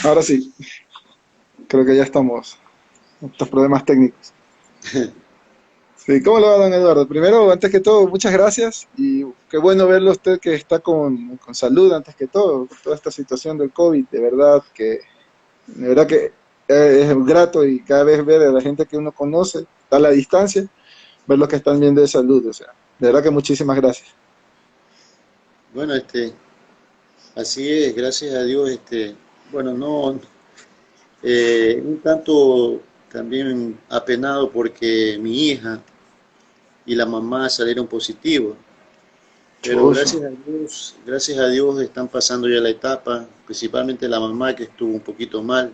Ahora sí, creo que ya estamos. Estos problemas técnicos. Sí, ¿cómo le va, don Eduardo? Primero, antes que todo, muchas gracias y qué bueno verlo a usted que está con salud, antes que todo, con toda esta situación del COVID. De verdad que es grato y cada vez ver a la gente que uno conoce a la distancia, ver los que están bien de salud. O sea, de verdad que muchísimas gracias. Bueno, así es, gracias a Dios, bueno, no, un tanto también apenado porque mi hija y la mamá salieron positivos, pero Chuzo. gracias a Dios están pasando ya la etapa, principalmente la mamá que estuvo un poquito mal,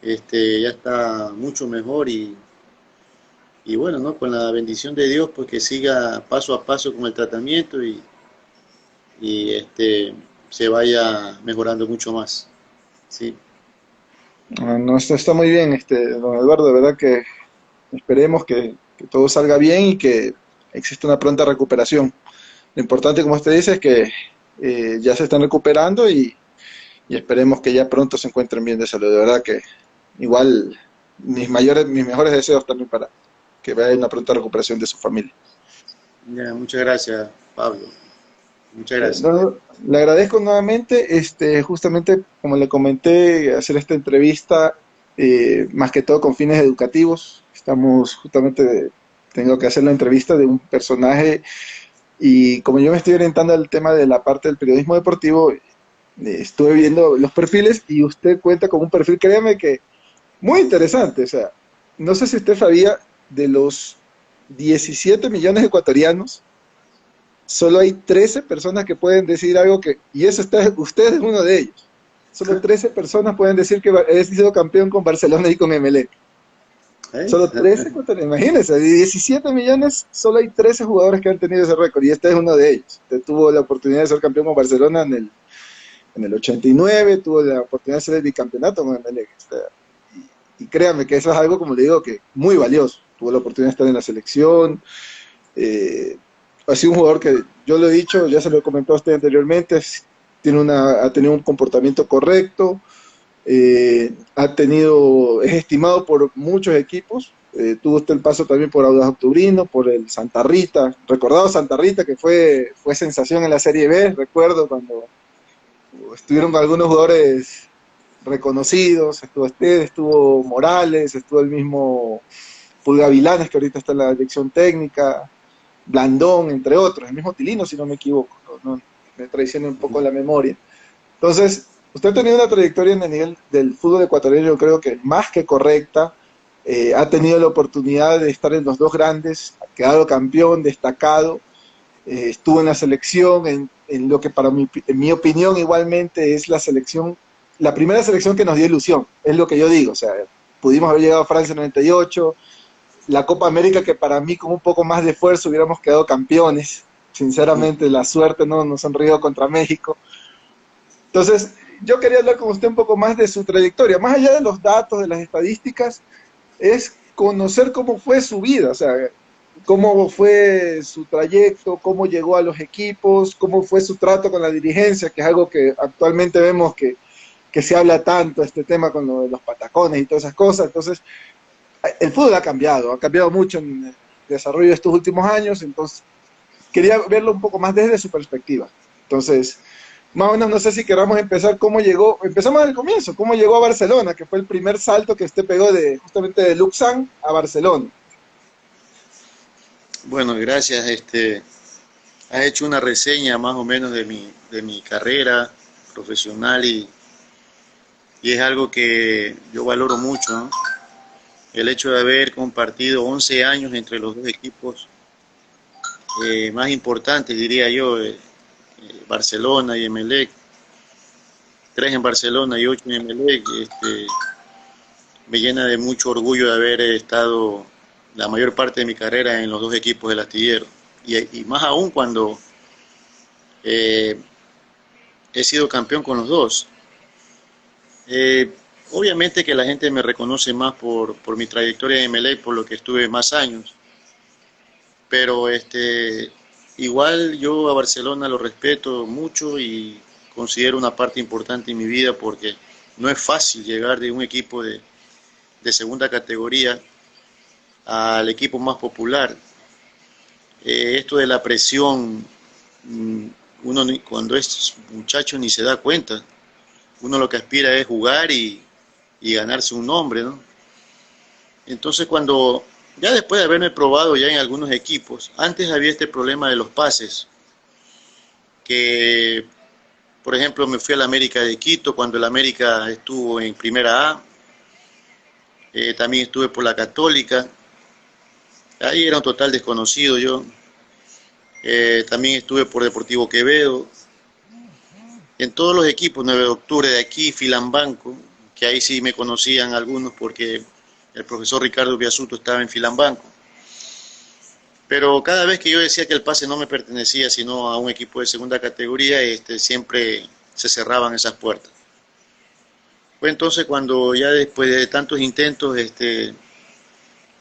ya está mucho mejor y bueno, ¿no? Con la bendición de Dios, pues que siga paso a paso con el tratamiento y se vaya mejorando mucho más, ¿sí? Ah, no, está muy bien, don Eduardo, de verdad que esperemos que todo salga bien y que exista una pronta recuperación. Lo importante, como usted dice, es que ya se están recuperando y esperemos que ya pronto se encuentren bien de salud. De verdad que igual mis mejores deseos también para que vaya una pronta recuperación de su familia. Ya, muchas gracias, Pablo. Muchas gracias. No, le agradezco nuevamente, justamente como le comenté, hacer esta entrevista más que todo con fines educativos. Estamos justamente, tengo que hacer la entrevista de un personaje y como yo me estoy orientando al tema de la parte del periodismo deportivo, estuve viendo los perfiles y usted cuenta con un perfil, créame que muy interesante. O sea, no sé si usted sabía de los 17 millones de ecuatorianos, solo hay 13 personas que pueden decir algo y eso está, usted es uno de ellos. Solo 13 personas pueden decir que he sido campeón con Barcelona y con Emelec. ¿Eh? Solo 13 ecuatorianos, imagínense, de 17 millones, solo hay 13 jugadores que han tenido ese récord y este es uno de ellos. Usted tuvo la oportunidad de ser campeón con Barcelona en el 89, tuvo la oportunidad de ser el bicampeonato con Emelec. O sea, y créame que eso es algo, como le digo, que muy valioso. Tuvo la oportunidad de estar en la selección. Eh, ha sido un jugador que, yo lo he dicho, ya se lo he comentado a usted anteriormente, ha tenido un comportamiento correcto, es estimado por muchos equipos. Tuvo usted el paso también por Audax Octubrino, por el Santa Rita, recordado Santa Rita, que fue sensación en la Serie B, recuerdo cuando estuvieron con algunos jugadores reconocidos, estuvo usted, estuvo Morales, estuvo el mismo Pulga Vilanes, que ahorita está en la dirección técnica, Blandón, entre otros, el mismo Tilino, si no me equivoco, no me traiciona un poco la memoria. Entonces, usted ha tenido una trayectoria en el nivel del fútbol ecuatoriano, yo creo que más que correcta, ha tenido la oportunidad de estar en los dos grandes, ha quedado campeón, destacado, estuvo en la selección, en lo que en mi opinión igualmente es la selección, la primera selección que nos dio ilusión, es lo que yo digo. O sea, pudimos haber llegado a Francia en 98, la Copa América que para mí con un poco más de esfuerzo hubiéramos quedado campeones. Sinceramente, la suerte no nos sonrió contra México. Entonces, yo quería hablar con usted un poco más de su trayectoria, más allá de los datos, de las estadísticas, es conocer cómo fue su vida, o sea, cómo fue su trayecto, cómo llegó a los equipos, cómo fue su trato con la dirigencia, que es algo que actualmente vemos que se habla tanto, este tema con lo de los patacones y todas esas cosas. Entonces, el fútbol ha cambiado mucho en el desarrollo de estos últimos años, entonces quería verlo un poco más desde su perspectiva. Entonces, más o menos no sé si queramos empezar cómo llegó, empezamos al comienzo, cómo llegó a Barcelona, que fue el primer salto que usted pegó justamente de Luxan a Barcelona. Bueno, gracias. Has hecho una reseña más o menos de mi carrera profesional y es algo que yo valoro mucho, ¿no? El hecho de haber compartido 11 años entre los dos equipos más importantes, diría yo, Barcelona y Emelec, 3 en Barcelona y 8 en Emelec, me llena de mucho orgullo de haber estado la mayor parte de mi carrera en los dos equipos del astillero. Y más aún cuando eh, he sido campeón con los dos. Eh, Obviamente que la gente me reconoce más por mi trayectoria en Emelec, por lo que estuve más años, pero igual yo a Barcelona lo respeto mucho y considero una parte importante en mi vida porque no es fácil llegar de un equipo de segunda categoría al equipo más popular. Esto de la presión, uno cuando es muchacho ni se da cuenta. Uno lo que aspira es jugar y ganarse un nombre, ¿no? Entonces cuando, ya después de haberme probado ya en algunos equipos, antes había este problema de los pases, que por ejemplo me fui al América de Quito cuando el América estuvo en Primera A, también estuve por la Católica, ahí era un total desconocido yo, también estuve por Deportivo Quevedo, en todos los equipos, 9 de octubre de aquí, Filambanco, que ahí sí me conocían algunos porque el profesor Ricardo Biasuto estaba en Filambanco. Pero cada vez que yo decía que el pase no me pertenecía sino a un equipo de segunda categoría, siempre se cerraban esas puertas. Fue entonces cuando ya después de tantos intentos,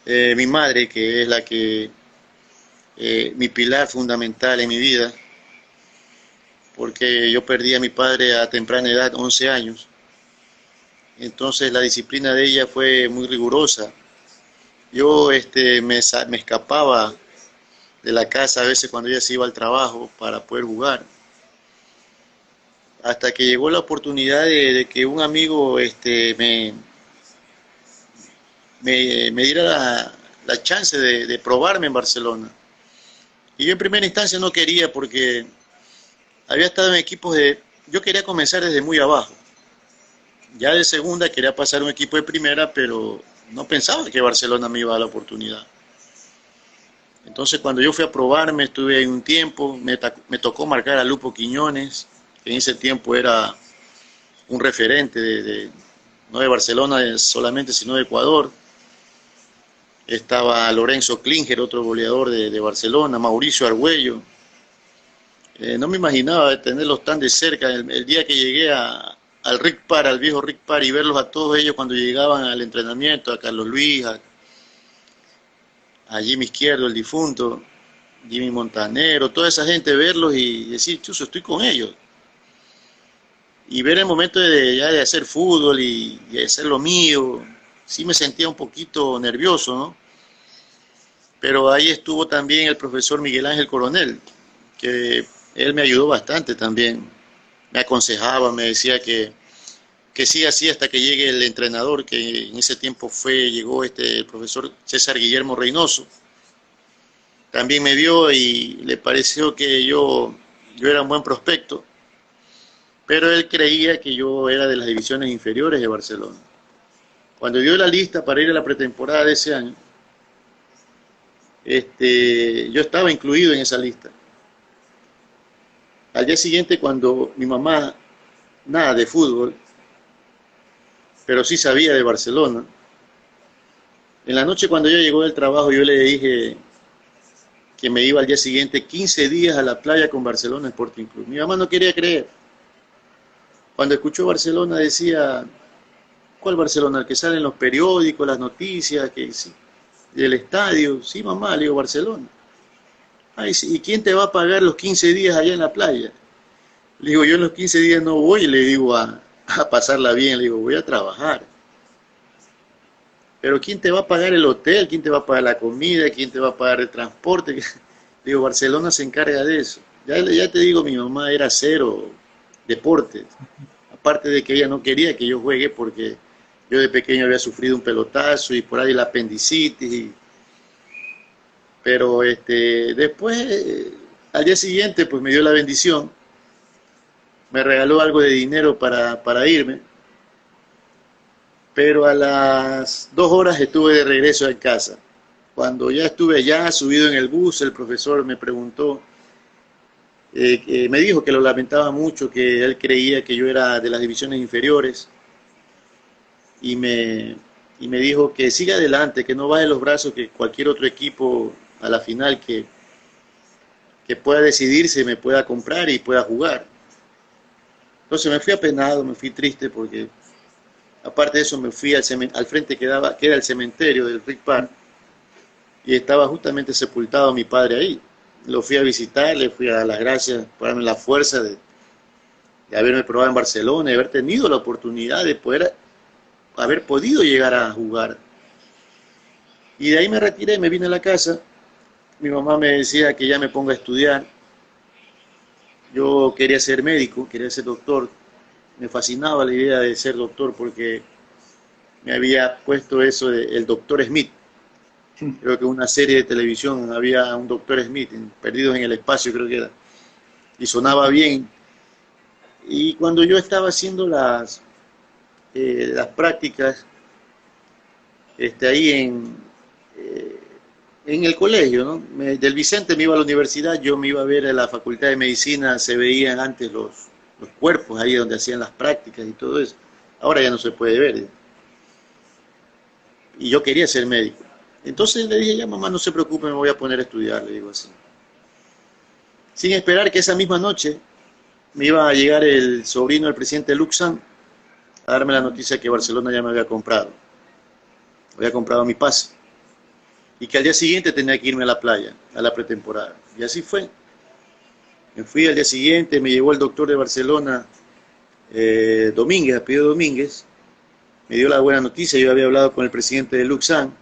mi madre, que es la que, mi pilar fundamental en mi vida, porque yo perdí a mi padre a temprana edad, 11 años, entonces la disciplina de ella fue muy rigurosa. Yo me escapaba de la casa a veces cuando ella se iba al trabajo para poder jugar. Hasta que llegó la oportunidad de que un amigo me diera la chance de probarme en Barcelona. Y yo en primera instancia no quería porque había estado en equipos yo quería comenzar desde muy abajo. Ya de segunda quería pasar a un equipo de primera, pero no pensaba que Barcelona me iba a dar la oportunidad. Entonces cuando yo fui a probarme, estuve ahí un tiempo, me tocó marcar a Lupo Quiñones, que en ese tiempo era un referente no de Barcelona solamente, sino de Ecuador. Estaba Lorenzo Klinger, otro goleador de Barcelona, Mauricio Argüello. No me imaginaba tenerlos tan de cerca. El día que llegué al Rick Parr, al viejo Rick Parr, y verlos a todos ellos cuando llegaban al entrenamiento, a Carlos Luis, a Jimmy Izquierdo, el difunto, Jimmy Montanero, toda esa gente, verlos y decir, chuzo, estoy con ellos. Y ver el momento ya de hacer fútbol y de hacer lo mío, sí me sentía un poquito nervioso, ¿no? Pero ahí estuvo también el profesor Miguel Ángel Coronel, que él me ayudó bastante también. Me aconsejaba, me decía que sí, así hasta que llegue el entrenador, que en ese tiempo llegó el profesor César Guillermo Reynoso. También me vio y le pareció que yo era un buen prospecto, pero él creía que yo era de las divisiones inferiores de Barcelona. Cuando dio la lista para ir a la pretemporada de ese año, yo estaba incluido en esa lista. Al día siguiente, cuando mi mamá, nada de fútbol, pero sí sabía de Barcelona, en la noche cuando ella llegó del trabajo, yo le dije que me iba al día siguiente 15 días a la playa con Barcelona Sporting Club. Mi mamá no quería creer. Cuando escuchó Barcelona decía, ¿cuál Barcelona? El que sale en los periódicos, las noticias, que sí, del estadio. Sí, mamá, le digo, Barcelona. Ay, sí, ¿y quién te va a pagar los 15 días allá en la playa? Le digo, yo en los 15 días no voy, le digo, a pasarla bien, le digo, voy a trabajar. Pero ¿quién te va a pagar el hotel? ¿Quién te va a pagar la comida? ¿Quién te va a pagar el transporte? Le digo, Barcelona se encarga de eso. Ya te digo, mi mamá era cero deportes. Aparte de que ella no quería que yo juegue porque yo de pequeño había sufrido un pelotazo y por ahí la apendicitis. Pero después, al día siguiente, pues me dio la bendición. Me regaló algo de dinero para irme. Pero a las 2 horas estuve de regreso en casa. Cuando ya estuve allá, subido en el bus, el profesor me preguntó, me dijo que lo lamentaba mucho, que él creía que yo era de las divisiones inferiores, y me dijo que siga adelante, que no baje los brazos, que cualquier otro equipo a la final que pueda decidirse me pueda comprar y pueda jugar. Entonces me fui apenado, me fui triste porque aparte de eso me fui al frente que era el cementerio del Rick Park y estaba justamente sepultado mi padre ahí. Lo fui a visitar, le fui a dar las gracias por darme la fuerza de de haberme probado en Barcelona, de haber tenido la oportunidad de poder haber podido llegar a jugar. Y de ahí me retiré, me vine a la casa. Mi mamá me decía que ya me ponga a estudiar. Yo quería ser médico, quería ser doctor. Me fascinaba la idea de ser doctor porque me había puesto eso de el doctor Smith. Creo que en una serie de televisión había un doctor Smith, Perdidos en el Espacio creo que era. Y sonaba bien. Y cuando yo estaba haciendo las prácticas ahí en el colegio, ¿no? Del Vicente me iba a la universidad, yo me iba a ver a la Facultad de Medicina, se veían antes los cuerpos ahí donde hacían las prácticas y todo eso. Ahora ya no se puede ver. Y yo quería ser médico. Entonces le dije, ya mamá, no se preocupe, me voy a poner a estudiar, le digo así. Sin esperar que esa misma noche me iba a llegar el sobrino del presidente Luxan a darme la noticia que Barcelona ya me había comprado mi pase. Y que al día siguiente tenía que irme a la playa, a la pretemporada. Y así fue. Me fui al día siguiente, me llevó el doctor de Barcelona, Domínguez, apellido Domínguez, me dio la buena noticia, yo había hablado con el presidente de Luxan,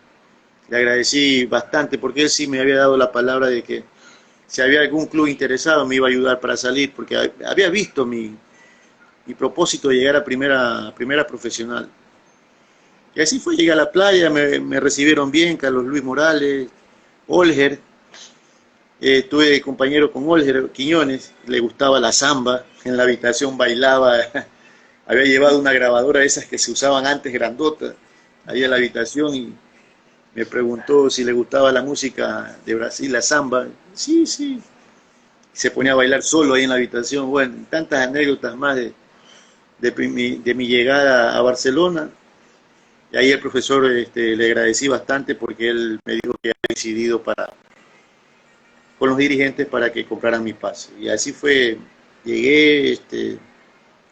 le agradecí bastante porque él sí me había dado la palabra de que si había algún club interesado me iba a ayudar para salir, porque había visto mi propósito de llegar a primera profesional. Y así fue, llegué a la playa, me recibieron bien, Carlos Luis Morales, Olger, tuve de compañero con Olger Quiñones, le gustaba la samba, en la habitación bailaba, había llevado una grabadora de esas que se usaban antes, grandota, ahí en la habitación y me preguntó si le gustaba la música de Brasil, la samba. Sí, sí. Se ponía a bailar solo ahí en la habitación. Bueno, tantas anécdotas más de mi llegada a Barcelona. Y ahí el profesor le agradecí bastante porque él me dijo que había decidido con los dirigentes para que compraran mi pase. Y así fue, llegué,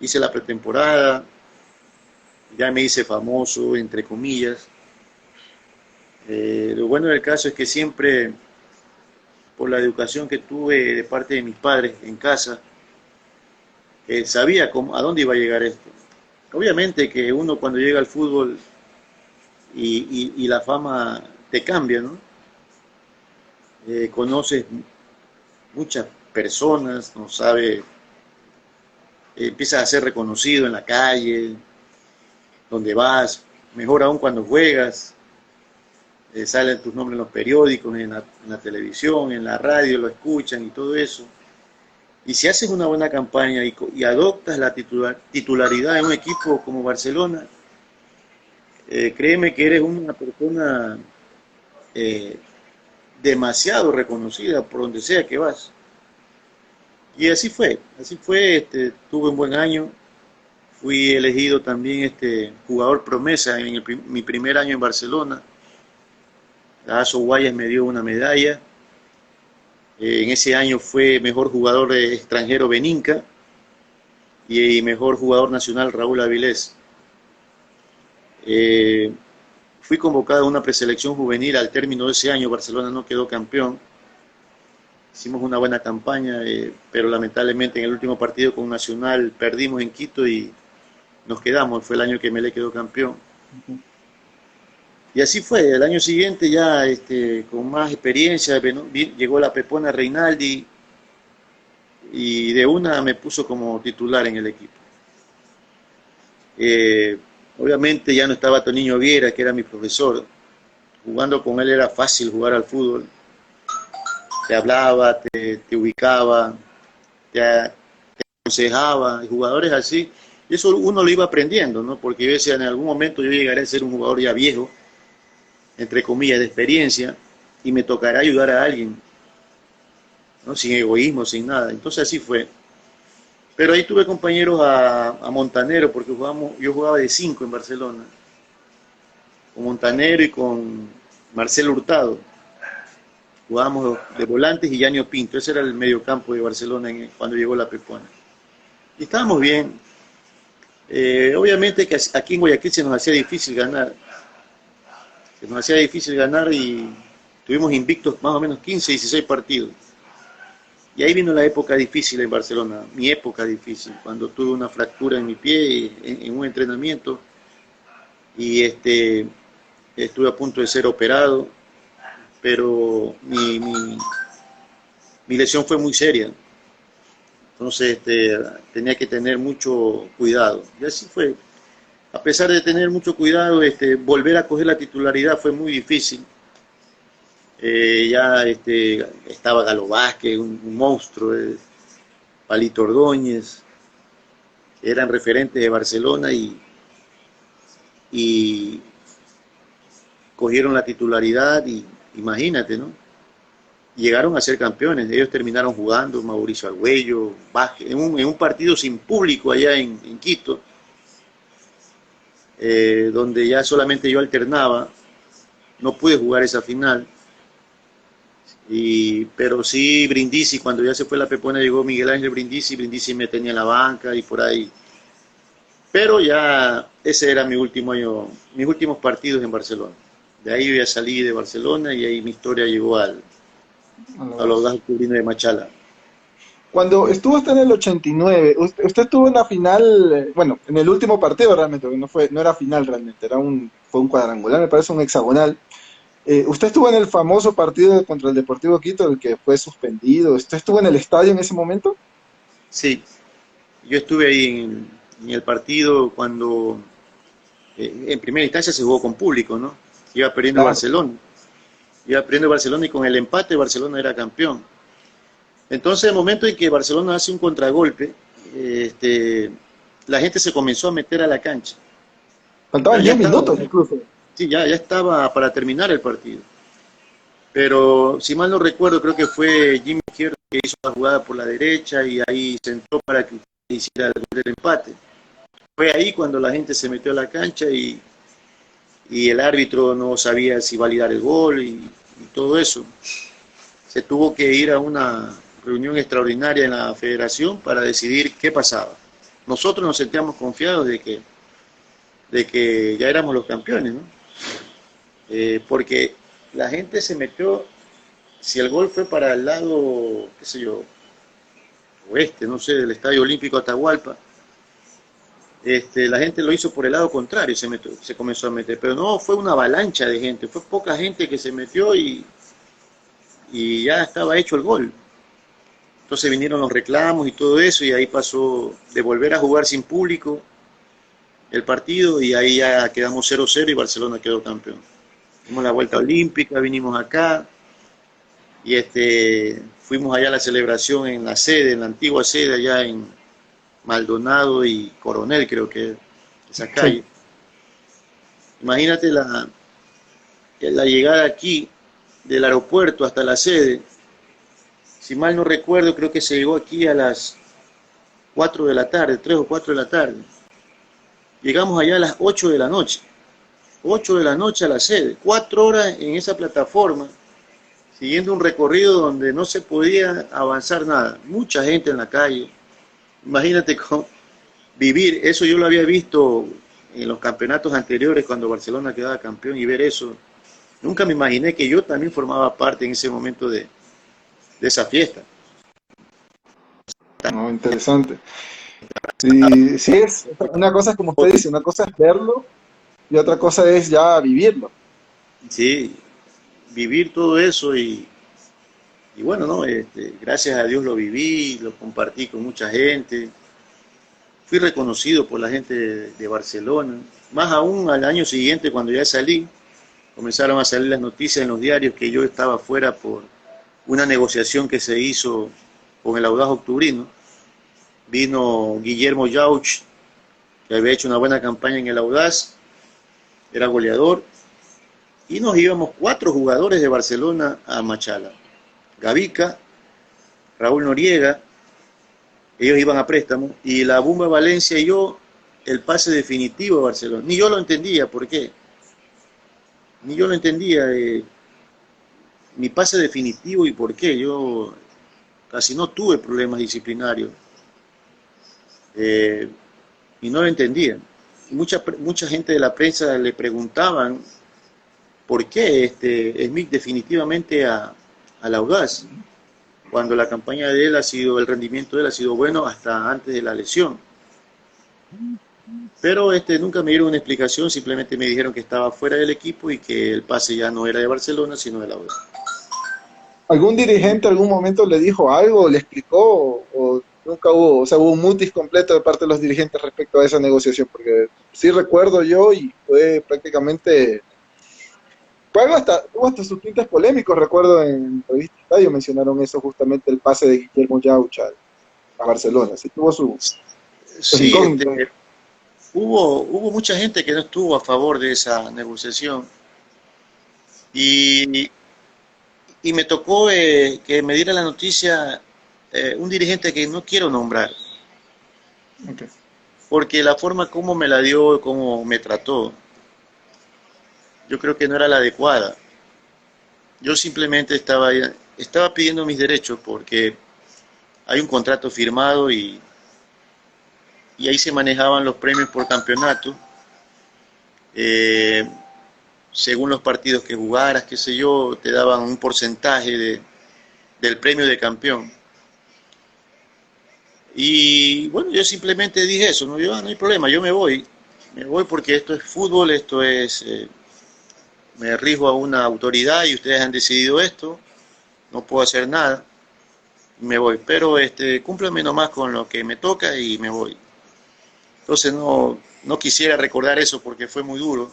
hice la pretemporada, ya me hice famoso, entre comillas. Lo bueno del caso es que siempre, por la educación que tuve de parte de mis padres en casa, sabía a dónde iba a llegar esto. Obviamente que uno cuando llega al fútbol y la fama te cambia, ¿no? Conoces muchas personas, no sabe, empiezas a ser reconocido en la calle, donde vas, mejor aún cuando juegas. Salen tus nombres en los periódicos, en la televisión, en la radio, lo escuchan y todo eso. Y si haces una buena campaña y adoptas la titularidad en un equipo como Barcelona, créeme que eres una persona demasiado reconocida por donde sea que vas. Y así fue, tuve un buen año, fui elegido también jugador promesa en mi primer año en Barcelona. Aso Guayas me dio una medalla. En ese año fue mejor jugador extranjero Beninca y mejor jugador nacional Raúl Avilés. Fui convocado a una preselección juvenil al término de ese año. Barcelona no quedó campeón. Hicimos una buena campaña, pero lamentablemente en el último partido con Nacional perdimos en Quito y nos quedamos. Fue el año que Melé quedó campeón. Y así fue, el año siguiente ya con más experiencia, llegó la Pepona Reinaldi y de una me puso como titular en el equipo. Obviamente ya no estaba Toniño Viera, que era mi profesor. Jugando con él era fácil jugar al fútbol. Te hablaba, te ubicaba, te aconsejaba, jugadores así. Y eso uno lo iba aprendiendo, ¿no? Porque yo decía, en algún momento yo llegaré a ser un jugador ya viejo, entre comillas, de experiencia, y me tocará ayudar a alguien, ¿no? Sin egoísmo, sin nada. Entonces así fue. Pero ahí tuve compañeros a Montanero, porque yo jugaba de 5 en Barcelona, con Montanero y con Marcelo Hurtado. Jugábamos de volantes y Yanio Pinto. Ese era el mediocampo de Barcelona cuando llegó la Pepona. Y estábamos bien. Obviamente que aquí en Guayaquil se nos hacía difícil ganar. Y tuvimos invictos más o menos 15, 16 partidos. Y ahí vino la época difícil en Barcelona, mi época difícil, cuando tuve una fractura en mi pie en un entrenamiento y estuve a punto de ser operado, pero mi lesión fue muy seria, entonces tenía que tener mucho cuidado. Y así fue. A pesar de tener mucho cuidado, volver a coger la titularidad fue muy difícil. Ya estaba Galo Vázquez, un monstruo, Palito Ordóñez, eran referentes de Barcelona y cogieron la titularidad y imagínate, ¿no? Llegaron a ser campeones, ellos terminaron jugando, Mauricio Argüello, Vázquez, en un partido sin público allá en Quito, donde ya solamente yo alternaba, no pude jugar esa final. Pero sí Brindisi, cuando ya se fue la Pepona, llegó Miguel Ángel Brindisi me tenía en la banca y por ahí. Pero ya ese era mi último año, mis últimos partidos en Barcelona. De ahí yo ya salí de Barcelona y ahí mi historia llegó a los Audax Octubrino de Machala. Cuando estuvo usted en el 89, usted estuvo en la final, bueno, en el último partido realmente, porque no era final realmente, fue un cuadrangular, me parece un hexagonal. ¿Usted estuvo en el famoso partido contra el Deportivo Quito, el que fue suspendido? ¿Usted estuvo en el estadio en ese momento? Sí, yo estuve ahí en el partido cuando en primera instancia se jugó con público, ¿no? Iba perdiendo Claro. Barcelona. Iba perdiendo Barcelona y con el empate Barcelona era campeón. Entonces, el momento en que Barcelona hace un contragolpe, la gente se comenzó a meter a la cancha. Pero Faltaban ya 10 estaba, minutos incluso. sí, ya estaba para terminar el partido. Pero si mal no recuerdo, creo que fue Jimmy Izquierdo que hizo la jugada por la derecha y ahí sentó para que hiciera el empate. Fue ahí cuando la gente se metió a la cancha y el árbitro no sabía si validar el gol y todo eso. Se tuvo que ir a una reunión extraordinaria en la federación para decidir qué pasaba. Nosotros nos sentíamos confiados de que ya éramos los campeones, ¿no? Porque la gente se metió, si el gol fue para el lado, qué sé yo, oeste, no sé, del Estadio Olímpico Atahualpa, la gente lo hizo por el lado contrario, se comenzó a meter, pero no fue una avalancha de gente, fue poca gente que se metió y ya estaba hecho el gol. Entonces vinieron los reclamos y todo eso, y ahí pasó de volver a jugar sin público el partido, y ahí ya quedamos 0-0 y Barcelona quedó campeón. Hicimos la vuelta olímpica, vinimos acá, y fuimos allá a la celebración en la sede, en la antigua sede, allá en Maldonado y Coronel, creo que esa calle. Sí. Imagínate la llegada aquí del aeropuerto hasta la sede. Si mal no recuerdo, creo que se llegó aquí a las 4 de la tarde, 3 o 4 de la tarde. Llegamos allá a las 8 de la noche. 8 de la noche a la sede. 4 horas en esa plataforma, siguiendo un recorrido donde no se podía avanzar nada. Mucha gente en la calle. Imagínate cómo vivir. Eso yo lo había visto en los campeonatos anteriores cuando Barcelona quedaba campeón, y ver eso. Nunca me imaginé que yo también formaba parte en ese momento de esa fiesta. No, interesante. Sí, sí es, una cosa es como usted dice, una cosa es verlo y otra cosa es ya vivirlo. Sí, vivir todo eso y bueno, no, gracias a Dios lo viví, lo compartí con mucha gente, fui reconocido por la gente de Barcelona, más aún al año siguiente cuando ya salí, comenzaron a salir las noticias en los diarios que yo estaba fuera por una negociación que se hizo con el Audax Octubrino. Vino Guillermo Yauch, que había hecho una buena campaña en el Audaz, era goleador, y nos íbamos 4 jugadores de Barcelona a Machala. Gavica, Raúl Noriega, ellos iban a préstamo, y la Bumba Valencia y yo, el pase definitivo a Barcelona. Ni yo lo entendía, ¿por qué? Ni yo lo entendía, mi pase definitivo y por qué. Yo casi no tuve problemas disciplinarios. Y no lo entendían. Mucha gente de la prensa le preguntaban por qué Smith definitivamente al Audaz. cuando la campaña de él ha sido, el rendimiento de él ha sido bueno hasta antes de la lesión. Pero nunca me dieron una explicación, simplemente me dijeron que estaba fuera del equipo y que el pase ya no era de Barcelona, sino de la U. ¿Algún dirigente en algún momento le dijo algo, le explicó o nunca hubo, o sea, hubo un mutis completo de parte de los dirigentes respecto a esa negociación? Porque sí recuerdo yo y fue prácticamente, hubo hasta sus tintes polémicos, recuerdo en revista Estadio mencionaron eso justamente, el pase de Guillermo Yauch a Barcelona, sí tuvo sus Sí, incógnitas. hubo mucha gente que no estuvo a favor de esa negociación y, y me tocó que me diera la noticia un dirigente que no quiero nombrar, Okay. porque la forma como me la dio, como me trató, yo creo que no era la adecuada. Yo simplemente estaba pidiendo mis derechos porque hay un contrato firmado y ahí se manejaban los premios por campeonato, eh, según los partidos que jugaras, qué sé yo, te daban un porcentaje del premio de campeón. Y bueno, yo simplemente dije eso, no, no hay problema, yo me voy porque esto es fútbol, me rijo a una autoridad y ustedes han decidido esto, no puedo hacer nada, me voy, pero cúmplame nomás con lo que me toca y me voy. Entonces no quisiera recordar eso porque fue muy duro,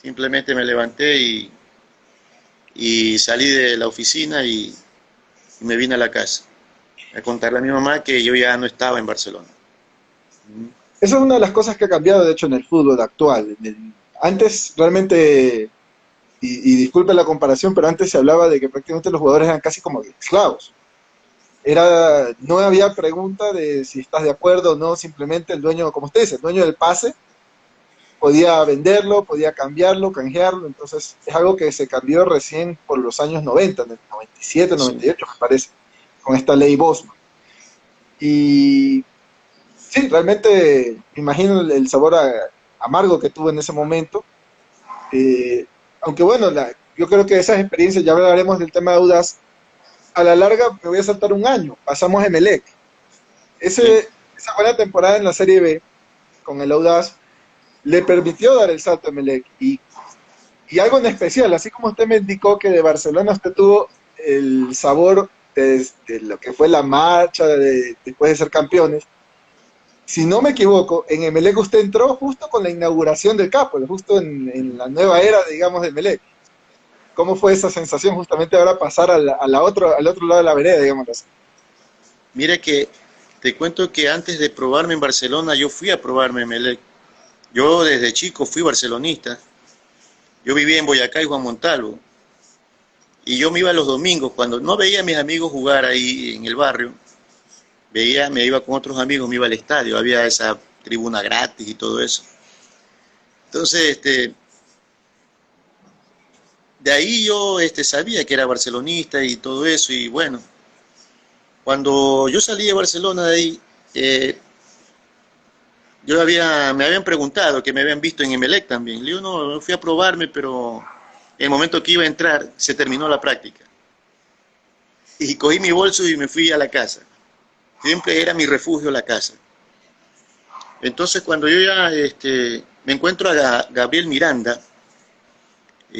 simplemente me levanté y salí de la oficina y me vine a la casa a contarle a mi mamá que yo ya no estaba en Barcelona. Esa es una de las cosas que ha cambiado, de hecho, en el fútbol actual. Antes realmente, y disculpe la comparación, pero antes se hablaba de que prácticamente los jugadores eran casi como esclavos. No había pregunta de si estás de acuerdo o no, simplemente el dueño, como usted dice, el dueño del pase podía venderlo, podía cambiarlo, canjearlo, entonces es algo que se cambió recién por los años 90, en el 97, Sí. 98 me parece, con esta ley Bosman. Y sí, realmente me imagino el sabor amargo que tuve en ese momento. Eh, Aunque bueno, yo creo que esas experiencias, ya hablaremos del tema de Audas, a la larga me voy a saltar un año, pasamos a Emelec. Sí. Esa buena temporada en la Serie B con el Audaz le permitió dar el salto a Emelec. Y algo en especial, así como usted me indicó que de Barcelona usted tuvo el sabor de lo que fue la marcha después de ser campeones, si no me equivoco, en Emelec usted entró justo con la inauguración del Capo, justo en la nueva era, digamos, de Emelec. ¿Cómo fue esa sensación justamente ahora pasar al otro lado de la vereda, digamos así? Mira que te cuento que antes de probarme en Barcelona, yo fui a probarme en Melec. Yo desde chico fui barcelonista. Yo vivía en Boyacá y Juan Montalvo. Y yo me iba los domingos, cuando no veía a mis amigos jugar ahí en el barrio, me iba con otros amigos, me iba al estadio, había esa tribuna gratis y todo eso. Entonces, de ahí yo sabía que era barcelonista y todo eso, y bueno, cuando yo salí de Barcelona de ahí, me habían preguntado que me habían visto en Emelec también. Le digo, no, fui a probarme, pero en el momento que iba a entrar, se terminó la práctica. Y cogí mi bolso y me fui a la casa. Siempre era mi refugio la casa. Entonces, cuando yo ya me encuentro a Gabriel Miranda,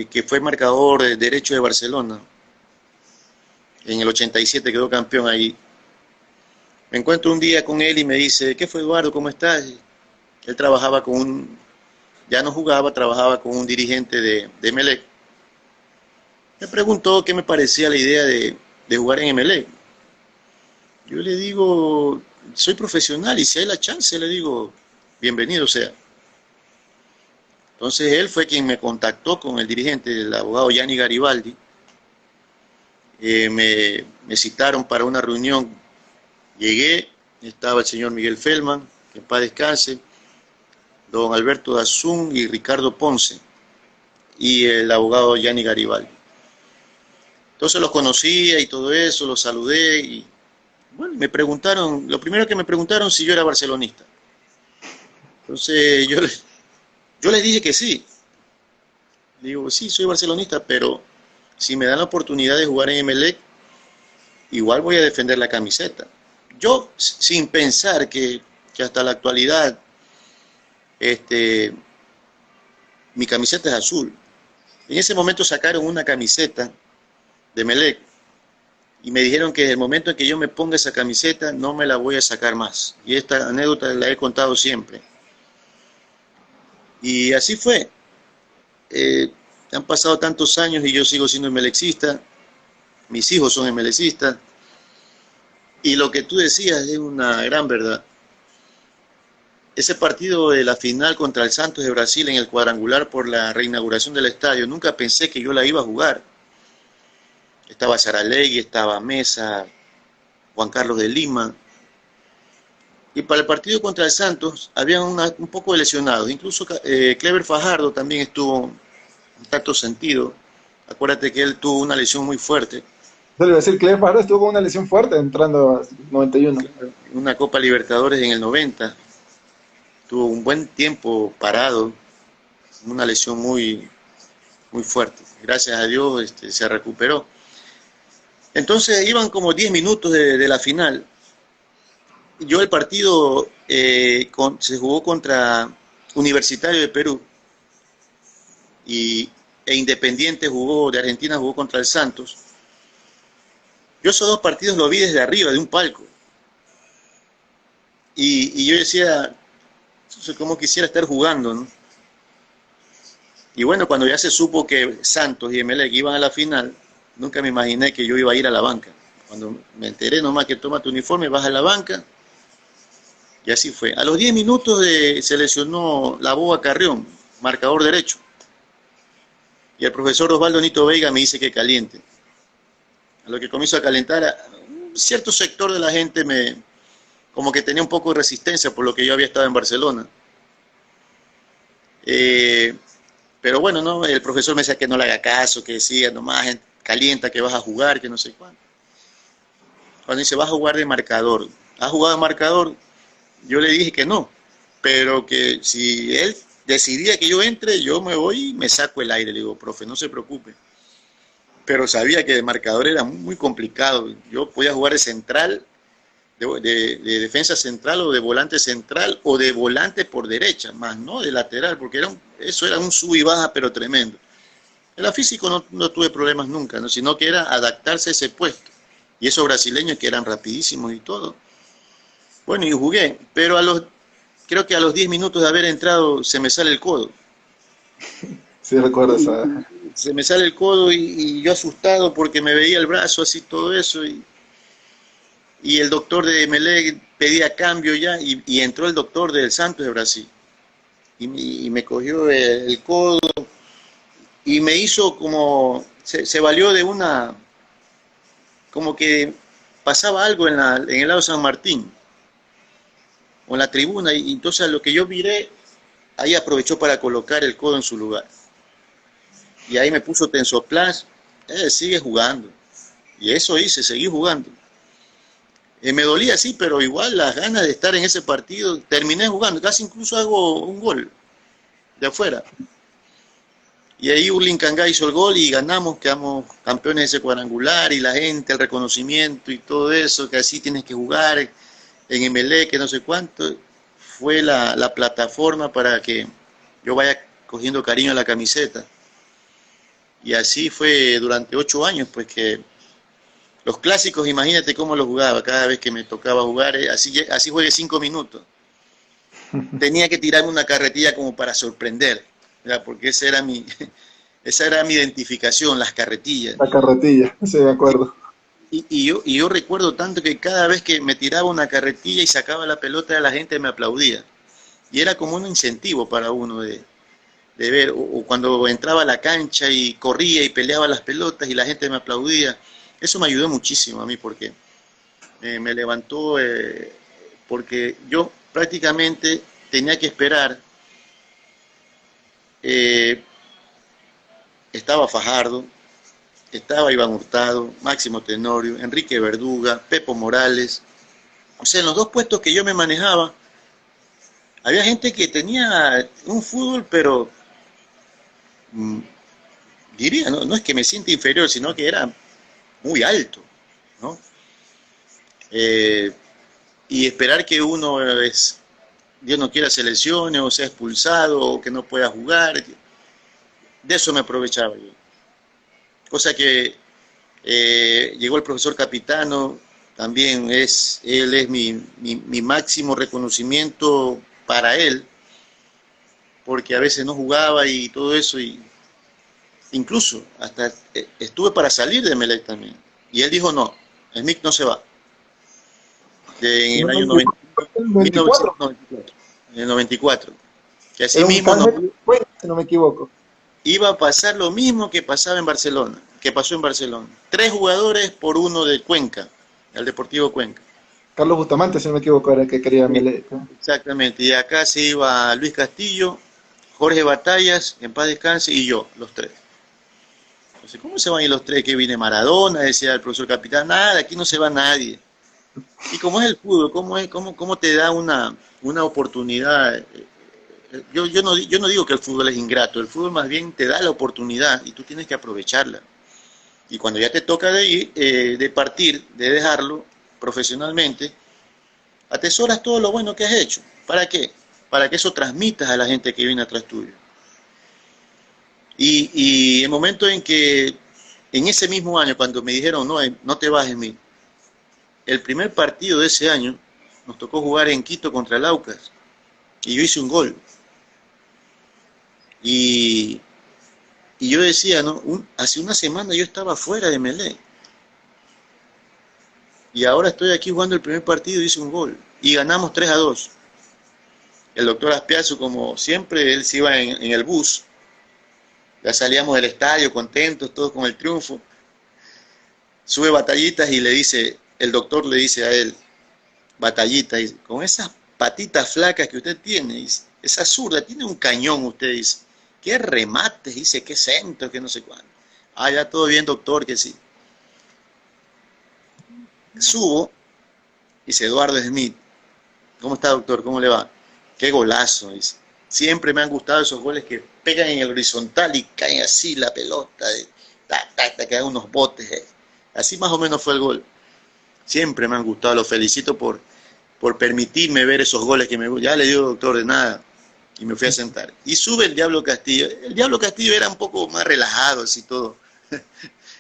que fue marcador de derecho de Barcelona, en el 87 quedó campeón ahí. Me encuentro un día con él y me dice, ¿qué fue Eduardo? ¿Cómo estás? Él trabajaba ya no jugaba, trabajaba con un dirigente de Emelec. Me preguntó qué me parecía la idea de jugar en Emelec. Yo le digo, soy profesional y si hay la chance, le digo, bienvenido sea. Entonces él fue quien me contactó con el dirigente, el abogado Gianni Garibaldi. Me citaron para una reunión. Llegué, estaba el señor Miguel Feldman, que en paz descanse, don Alberto Dazún y Ricardo Ponce, y el abogado Gianni Garibaldi. Entonces los conocía y todo eso, los saludé y bueno, lo primero que me preguntaron si yo era barcelonista. Entonces yo les dije que sí. Digo, sí, soy barcelonista, pero si me dan la oportunidad de jugar en Emelec, igual voy a defender la camiseta. Yo, sin pensar que hasta la actualidad, mi camiseta es azul. En ese momento sacaron una camiseta de Emelec y me dijeron que desde el momento en que yo me ponga esa camiseta no me la voy a sacar más. Y esta anécdota la he contado siempre. Y así fue. Han pasado tantos años y yo sigo siendo emelecista, mis hijos son emelecistas, y lo que tú decías es una gran verdad. Ese partido de la final contra el Santos de Brasil en el cuadrangular por la reinauguración del estadio, nunca pensé que yo la iba a jugar. Estaba Saralegui, estaba Mesa, Juan Carlos de Lima. Y para el partido contra el Santos había un poco de lesionados. Incluso Clever Fajardo también estuvo un tanto sentido. Acuérdate que él tuvo una lesión muy fuerte. Yo le iba a decir, Cleber Fajardo estuvo con una lesión fuerte entrando a 91. Una Copa Libertadores en el 90. Tuvo un buen tiempo parado. Una lesión muy, muy fuerte. Gracias a Dios se recuperó. Entonces iban como 10 minutos de la final. Yo el partido se jugó contra Universitario de Perú e Independiente de Argentina jugó contra el Santos. Yo esos dos partidos los vi desde arriba, de un palco. Y yo decía, ¿cómo quisiera estar jugando, no? Y bueno, cuando ya se supo que Santos y Emelec iban a la final, nunca me imaginé que yo iba a ir a la banca. Cuando me enteré nomás que toma tu uniforme, vas a la banca. Y así fue. A los 10 minutos se lesionó la Boa Carrión, marcador derecho. Y el profesor Osvaldo Nito Veiga me dice que caliente. A lo que comienzo a calentar, un cierto sector de la gente como que tenía un poco de resistencia por lo que yo había estado en Barcelona. Pero bueno, ¿no? El profesor me decía que no le haga caso, que decía, nomás calienta, que vas a jugar, que no sé cuánto. Cuando dice, vas a jugar de marcador. ¿Has jugado de marcador? Yo le dije que no, pero que si él decidía que yo entre, yo me voy y me saco el aire. Le digo, profe, no se preocupe. Pero sabía que de marcador era muy complicado. Yo podía jugar de central, de defensa central o de volante central o de volante por derecha, más no de lateral, porque eso era un sub y baja, pero tremendo. En la físico no tuve problemas nunca, ¿no? Sino que era adaptarse a ese puesto. Y esos brasileños que eran rapidísimos y todo. Bueno, y jugué, pero creo que a los 10 minutos de haber entrado se me sale el codo. Sí, recuerdo esa. Se me sale el codo y yo asustado porque me veía el brazo así, todo eso. Y el doctor de Emelec pedía cambio ya y entró el doctor del Santos de Brasil. Y me cogió el codo y me hizo como, se valió de como que pasaba algo en el lado de San Martín. O en la tribuna, y entonces a lo que yo miré, ahí aprovechó para colocar el codo en su lugar. Y ahí me puso Tensoplast, sigue jugando. Y eso hice, seguí jugando. Me dolía, sí, pero igual las ganas de estar en ese partido, terminé jugando, casi incluso hago un gol de afuera. Y ahí Urlin Cangá hizo el gol y ganamos, quedamos campeones de ese cuadrangular, y la gente, el reconocimiento y todo eso, que así tienes que jugar en Emelec, que no sé cuánto, fue la plataforma para que yo vaya cogiendo cariño a la camiseta. Y así fue durante 8 años, pues que los clásicos, imagínate cómo los jugaba, cada vez que me tocaba jugar, así juegué 5 minutos. Tenía que tirarme una carretilla como para sorprender, ¿verdad? Porque esa era mi identificación, las carretillas. La carretilla, sí, de acuerdo. Y yo recuerdo tanto que cada vez que me tiraba una carretilla y sacaba la pelota, la gente me aplaudía. Y era como un incentivo para uno de ver, o cuando entraba a la cancha y corría y peleaba las pelotas y la gente me aplaudía. Eso me ayudó muchísimo a mí porque me levantó, porque yo prácticamente tenía que esperar. Estaba Fajardo, estaba Iván Hurtado, Máximo Tenorio, Enrique Verduga, Pepo Morales. O sea, en los dos puestos que yo me manejaba, había gente que tenía un fútbol, pero diría, no es que me sienta inferior, sino que era muy alto, ¿no? eh, y esperar que uno Dios no quiera, se lesione o sea expulsado o que no pueda jugar. De eso me aprovechaba yo. Cosa que llegó el profesor Capitano, también él es mi máximo reconocimiento para él, porque a veces no jugaba y todo eso, y incluso hasta estuve para salir de Melec también. Y él dijo, no, Smith no se va. En el año 90, El 94. 1994. En el 94. Que así Era un mismo canje, bueno, si no me equivoco. iba a pasar lo mismo que pasaba en Barcelona, que pasó en Barcelona. 3 jugadores por uno de Cuenca, el Deportivo Cuenca. Carlos Bustamante, si no me equivoco, era el que quería Melec. Exactamente, y acá se iba Luis Castillo, Jorge Batallas, en paz descanse, y yo, los 3. Entonces, ¿cómo se van a ir los 3? Que viene Maradona, decía el profesor Capitán, nada, aquí no se va nadie. Y como es el fútbol, cómo te da una oportunidad. Yo no digo que el fútbol es ingrato, el fútbol más bien te da la oportunidad y tú tienes que aprovecharla. Y cuando ya te toca de ir, de partir, de dejarlo profesionalmente, atesoras todo lo bueno que has hecho. ¿Para qué? Para que eso transmitas a la gente que viene atrás tuyo. Y el momento en que, en ese mismo año, cuando me dijeron, no, no te bajes, el primer partido de ese año, nos tocó jugar en Quito contra el Aucas, y yo hice un gol. Y yo decía, ¿no? Hace una semana yo estaba fuera de Melec. Y ahora estoy aquí jugando el primer partido y hice un gol. Y ganamos 3-2. El doctor Aspiazu, como siempre, él se iba en el bus. Ya salíamos del estadio contentos, todos con el triunfo. Sube Batallitas y el doctor le dice a él, Batallita, dice, con esas patitas flacas que usted tiene, dice, esa zurda, tiene un cañón usted, dice. Qué remates, dice, qué centro, qué no sé cuándo. Ah, ya todo bien, doctor, que sí. Subo, dice Eduardo Smith. ¿Cómo está, doctor? ¿Cómo le va? Qué golazo, dice. Siempre me han gustado esos goles que pegan en el horizontal y caen así la pelota, que dan unos botes. Así más o menos fue el gol. Siempre me han gustado, los felicito por permitirme ver esos goles que me gustan. Ya le digo, doctor, de nada. Y me fui a sentar. Y sube el Diablo Castillo. El Diablo Castillo era un poco más relajado, así todo.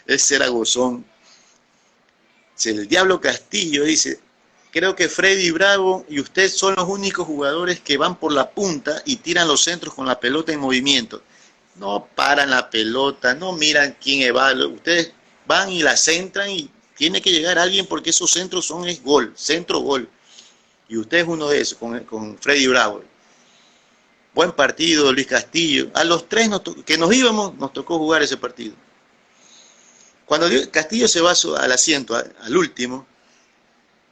Ese era gozón. El Diablo Castillo dice, creo que Freddy Bravo y usted son los únicos jugadores que van por la punta y tiran los centros con la pelota en movimiento. No paran la pelota, no miran quién evalúa. Ustedes van y la centran y tiene que llegar alguien porque esos centros es gol, centro-gol. Y usted es uno de esos, con Freddy Bravo. Buen partido, Luis Castillo. A los 3 que nos íbamos, nos tocó jugar ese partido. Cuando Castillo se va al asiento, al último,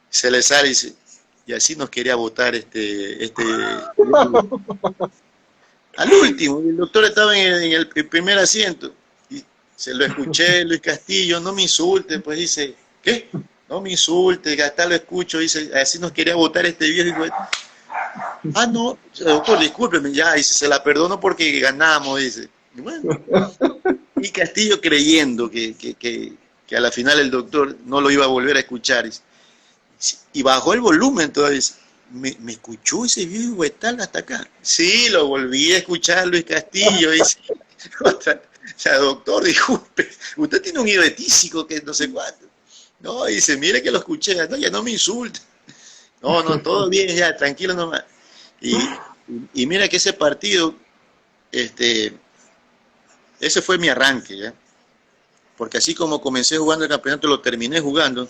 se le sale y dice, y así nos quería votar al último. El doctor estaba en el primer asiento. Y se lo escuché, Luis Castillo, no me insulte, pues dice, ¿qué? No me insulte, hasta lo escucho, dice, así nos quería votar este viejo. Ah, no, doctor, discúlpeme, ya, dice, se la perdono porque ganamos, dice. Y bueno, y Castillo creyendo que a la final el doctor no lo iba a volver a escuchar. Y bajó el volumen todavía. ¿Me escuchó ese viejo tal hasta acá? Sí, lo volví a escuchar, Luis Castillo. Dice, o sea, doctor, disculpe, usted tiene un oído etísico que no sé cuánto. No, dice, mire que lo escuché, no, ya no me insulte. No, todo bien, ya, tranquilo nomás. Y mira que ese partido, ese fue mi arranque, ¿ya? Porque así como comencé jugando el campeonato, lo terminé jugando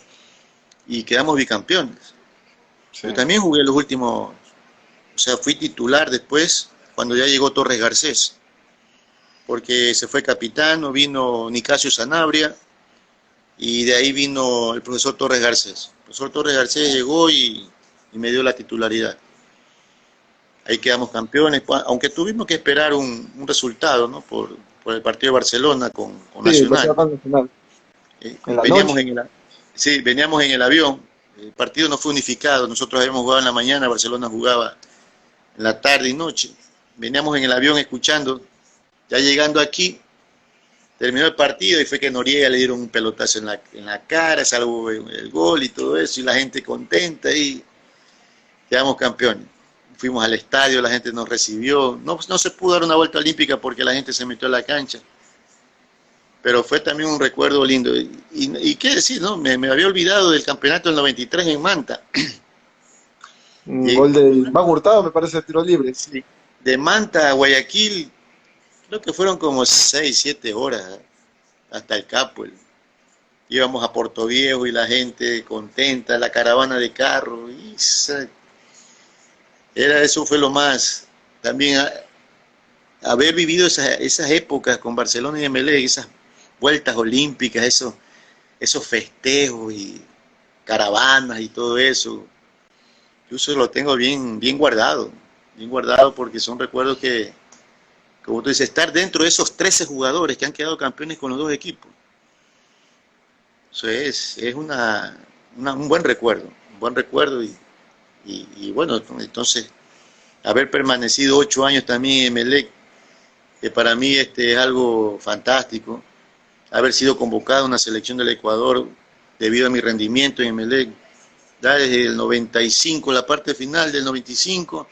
y quedamos bicampeones. Sí. Yo también jugué los últimos, o sea, fui titular después, cuando ya llegó Torres Garcés, porque se fue Capitano, vino Nicasio Sanabria, y de ahí vino el profesor Torres Garcés. El profesor Torres Garcés llegó y me dio la titularidad. Ahí quedamos campeones, aunque tuvimos que esperar un resultado, ¿no? Por el partido de Barcelona con Nacional. Veníamos en el avión, el partido no fue unificado, nosotros habíamos jugado en la mañana, Barcelona jugaba en la tarde y noche. Veníamos en el avión escuchando, ya llegando aquí, Terminó el partido y fue que Noriega le dieron un pelotazo en la cara, salvo el gol y todo eso, y la gente contenta y quedamos campeones. Fuimos al estadio, la gente nos recibió. No se pudo dar una vuelta olímpica porque la gente se metió a la cancha, pero fue también un recuerdo lindo. Y qué decir, ¿no? Me había olvidado del campeonato del 93 en Manta. Un Y, gol de Iván Hurtado, me parece, de tiro libre. sí, de Manta a Guayaquil, creo que fueron como 6, 7 horas hasta el Capo. Íbamos a Puerto Viejo y la gente contenta, la caravana de carros. Eso fue lo más. También haber vivido esas épocas con Barcelona y Emelec, esas vueltas olímpicas, esos festejos y caravanas y todo eso. Yo eso lo tengo bien guardado porque son recuerdos que, como tú dices, estar dentro de esos 13 jugadores que han quedado campeones con los dos equipos. Eso es un buen recuerdo y bueno, entonces haber permanecido 8 años también en Emelec, que para mí es algo fantástico, haber sido convocado a una selección del Ecuador debido a mi rendimiento en Emelec, ya desde el 95, la parte final del 95,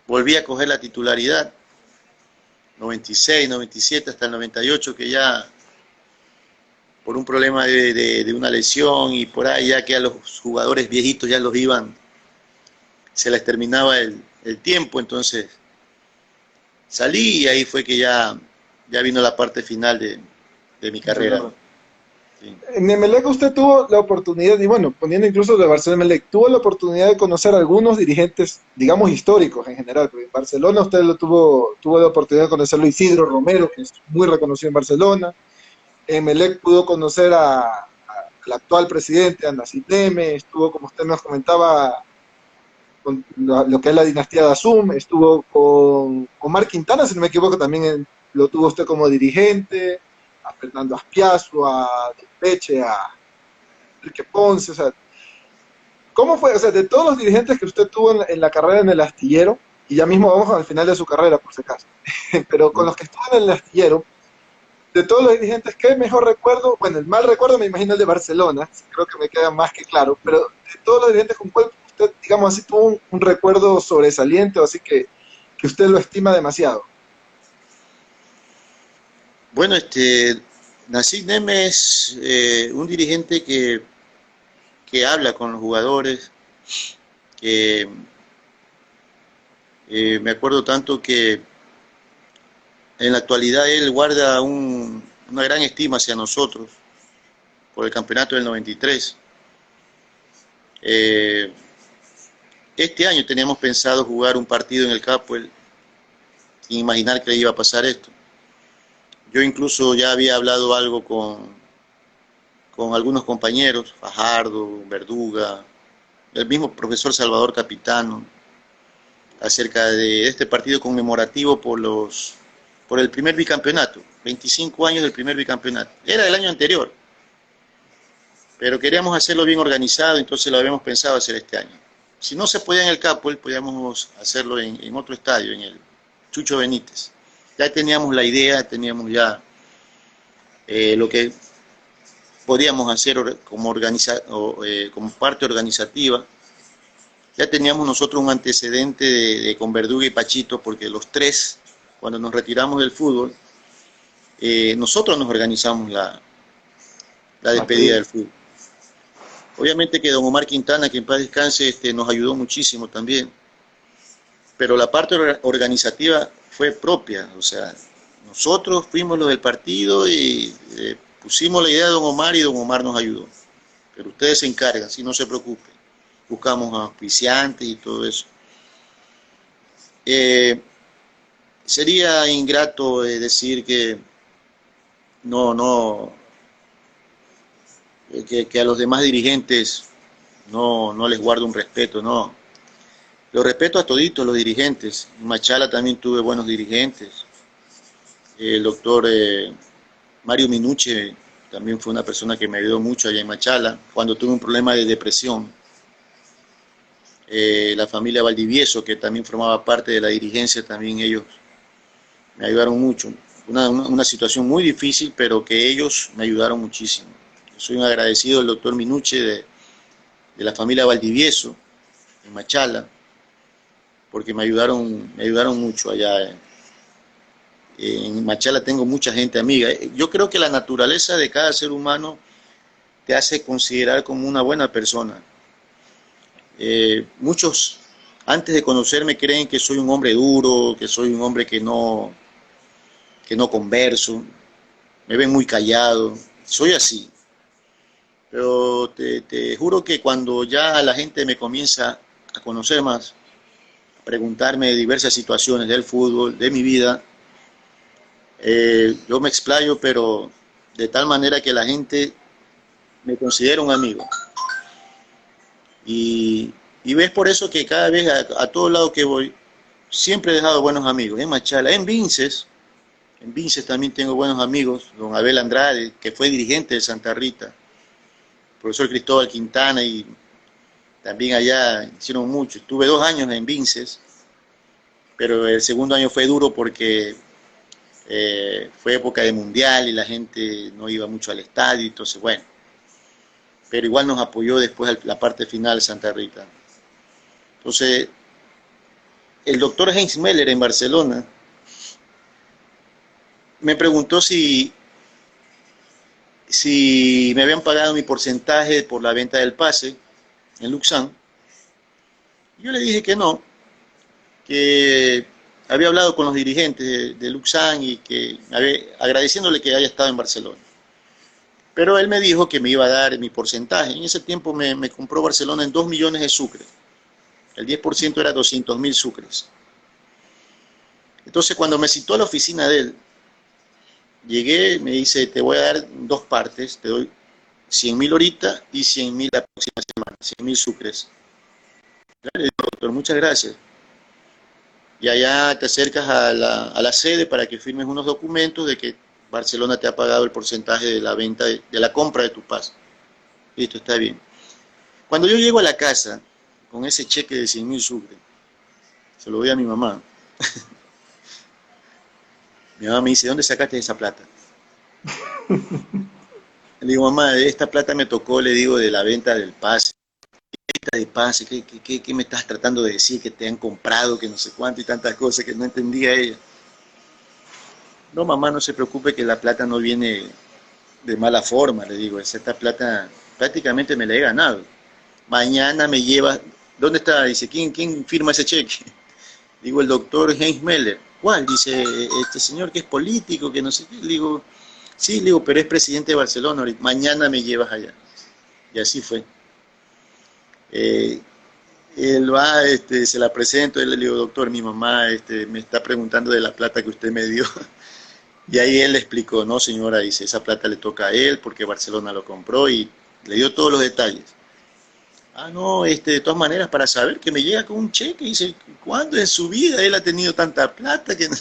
volví a coger la titularidad, 96, 97 hasta el 98, que ya por un problema de una lesión y por ahí ya que a los jugadores viejitos ya los iban, se les terminaba el tiempo, entonces salí y ahí fue que ya vino la parte final de mi carrera. Sí. En Emelec usted tuvo la oportunidad, y bueno, poniendo incluso de Barcelona Emelec, tuvo la oportunidad de conocer a algunos dirigentes, digamos, históricos en general, porque en Barcelona usted tuvo la oportunidad de conocerlo Isidro Romero, que es muy reconocido en Barcelona. En Emelec pudo conocer al actual presidente, a Nassim Neme, estuvo, como usted nos comentaba, con lo que es la dinastía de Asum, estuvo con Omar Quintana, si no me equivoco, también lo tuvo usted como dirigente, a Fernando Aspiazu, a Peche, a Enrique Ponce, o sea, ¿cómo fue? O sea, de todos los dirigentes que usted tuvo en la carrera en el astillero, y ya mismo vamos al final de su carrera, por si acaso, pero con los que estuvo en el astillero, de todos los dirigentes, ¿qué mejor recuerdo? Bueno, el mal recuerdo me imagino el de Barcelona, creo que me queda más que claro, pero de todos los dirigentes, ¿con cuál usted, digamos así, tuvo un recuerdo sobresaliente o así que usted lo estima demasiado? Bueno, Nassim Neme es un dirigente que habla con los jugadores, que me acuerdo tanto que en la actualidad él guarda una gran estima hacia nosotros por el campeonato del 93. Este año teníamos pensado jugar un partido en el Capuel, sin imaginar que iba a pasar esto. Yo incluso ya había hablado algo con algunos compañeros, Fajardo, Verduga, el mismo profesor Salvador Capitano, acerca de este partido conmemorativo por el primer bicampeonato, 25 años del primer bicampeonato. Era del año anterior, pero queríamos hacerlo bien organizado, entonces lo habíamos pensado hacer este año. Si no se podía en el Capuel, podíamos hacerlo en otro estadio, en el Chucho Benítez. Ya teníamos la idea, teníamos ya lo que podíamos hacer como parte organizativa. Ya teníamos nosotros un antecedente con Verduga y Pachito, porque los tres, cuando nos retiramos del fútbol, nosotros nos organizamos la despedida del fútbol. Obviamente que don Omar Quintana, que en paz descanse, nos ayudó muchísimo también, pero la parte organizativa fue propia, o sea, nosotros fuimos los del partido y pusimos la idea de don Omar y don Omar nos ayudó, pero ustedes se encargan, si no se preocupen, buscamos auspiciantes y todo eso. Sería ingrato decir que que a los demás dirigentes no les guardo un respeto, no. Los respeto a toditos los dirigentes. En Machala también tuve buenos dirigentes. El doctor Mario Minuche también fue una persona que me ayudó mucho allá en Machala, cuando tuve un problema de depresión. La familia Valdivieso, que también formaba parte de la dirigencia, también ellos me ayudaron mucho. una situación muy difícil, pero que ellos me ayudaron muchísimo. Yo soy un agradecido del doctor Minuche de la familia Valdivieso, en Machala, porque me ayudaron mucho allá. En Machala tengo mucha gente amiga. Yo creo que la naturaleza de cada ser humano te hace considerar como una buena persona. Muchos, antes de conocerme, creen que soy un hombre duro, que soy un hombre que no converso, me ven muy callado. Soy así. Pero te juro que cuando ya la gente me comienza a conocer más, a preguntarme de diversas situaciones del fútbol, de mi vida, yo me explayo, pero de tal manera que la gente me considera un amigo. Y ves por eso que cada vez a todos lados que voy, siempre he dejado buenos amigos. En Machala, en Vinces también tengo buenos amigos. Don Abel Andrade, que fue dirigente de Santa Rita, profesor Cristóbal Quintana, y también allá hicieron mucho. Estuve 2 años en Vinces, pero el segundo año fue duro porque fue época de mundial y la gente no iba mucho al estadio, entonces bueno, pero igual nos apoyó después la parte final de Santa Rita. Entonces, el doctor Heinz Meller en Barcelona me preguntó si me habían pagado mi porcentaje por la venta del pase en Luxán. Yo le dije que no, que había hablado con los dirigentes de Luxán y que agradeciéndole que haya estado en Barcelona. Pero él me dijo que me iba a dar mi porcentaje. En ese tiempo me compró Barcelona en 2 millones de sucres. El 10% era 200.000 sucres. Entonces, cuando me citó a la oficina de él, llegué, me dice, te voy a dar 2 partes, te doy 100.000 ahorita y 100.000 la próxima semana, 100.000 sucres. Le digo, doctor, muchas gracias. Y allá te acercas a la sede para que firmes unos documentos de que Barcelona te ha pagado el porcentaje de la venta, de la compra de tu pase. Listo, está bien. Cuando yo llego a la casa con ese cheque de 100.000 sucres, se lo doy a mi mamá. Mi mamá me dice, ¿dónde sacaste esa plata? Le digo, mamá, esta plata me tocó, le digo, de la venta del pase. ¿Venta de pase? ¿Qué me estás tratando de decir? Que te han comprado, que no sé cuánto y tantas cosas que no entendía ella. No, mamá, no se preocupe que la plata no viene de mala forma, le digo. Esta plata prácticamente me la he ganado. Mañana me lleva... ¿Dónde está? Dice, ¿quién firma ese cheque? Digo, el doctor Heinz Meller. ¿Cuál? Dice, este señor que es político, que no sé qué. Le digo, sí, le digo, pero es presidente de Barcelona ahorita. Mañana me llevas allá. Y así fue. Él va, se la presento, él le digo, doctor, mi mamá me está preguntando de la plata que usted me dio. Y ahí él le explicó, no señora, dice, esa plata le toca a él porque Barcelona lo compró y le dio todos los detalles. Ah, no, de todas maneras, para saber que me llega con un cheque, dice, ¿cuándo en su vida él ha tenido tanta plata? Que no...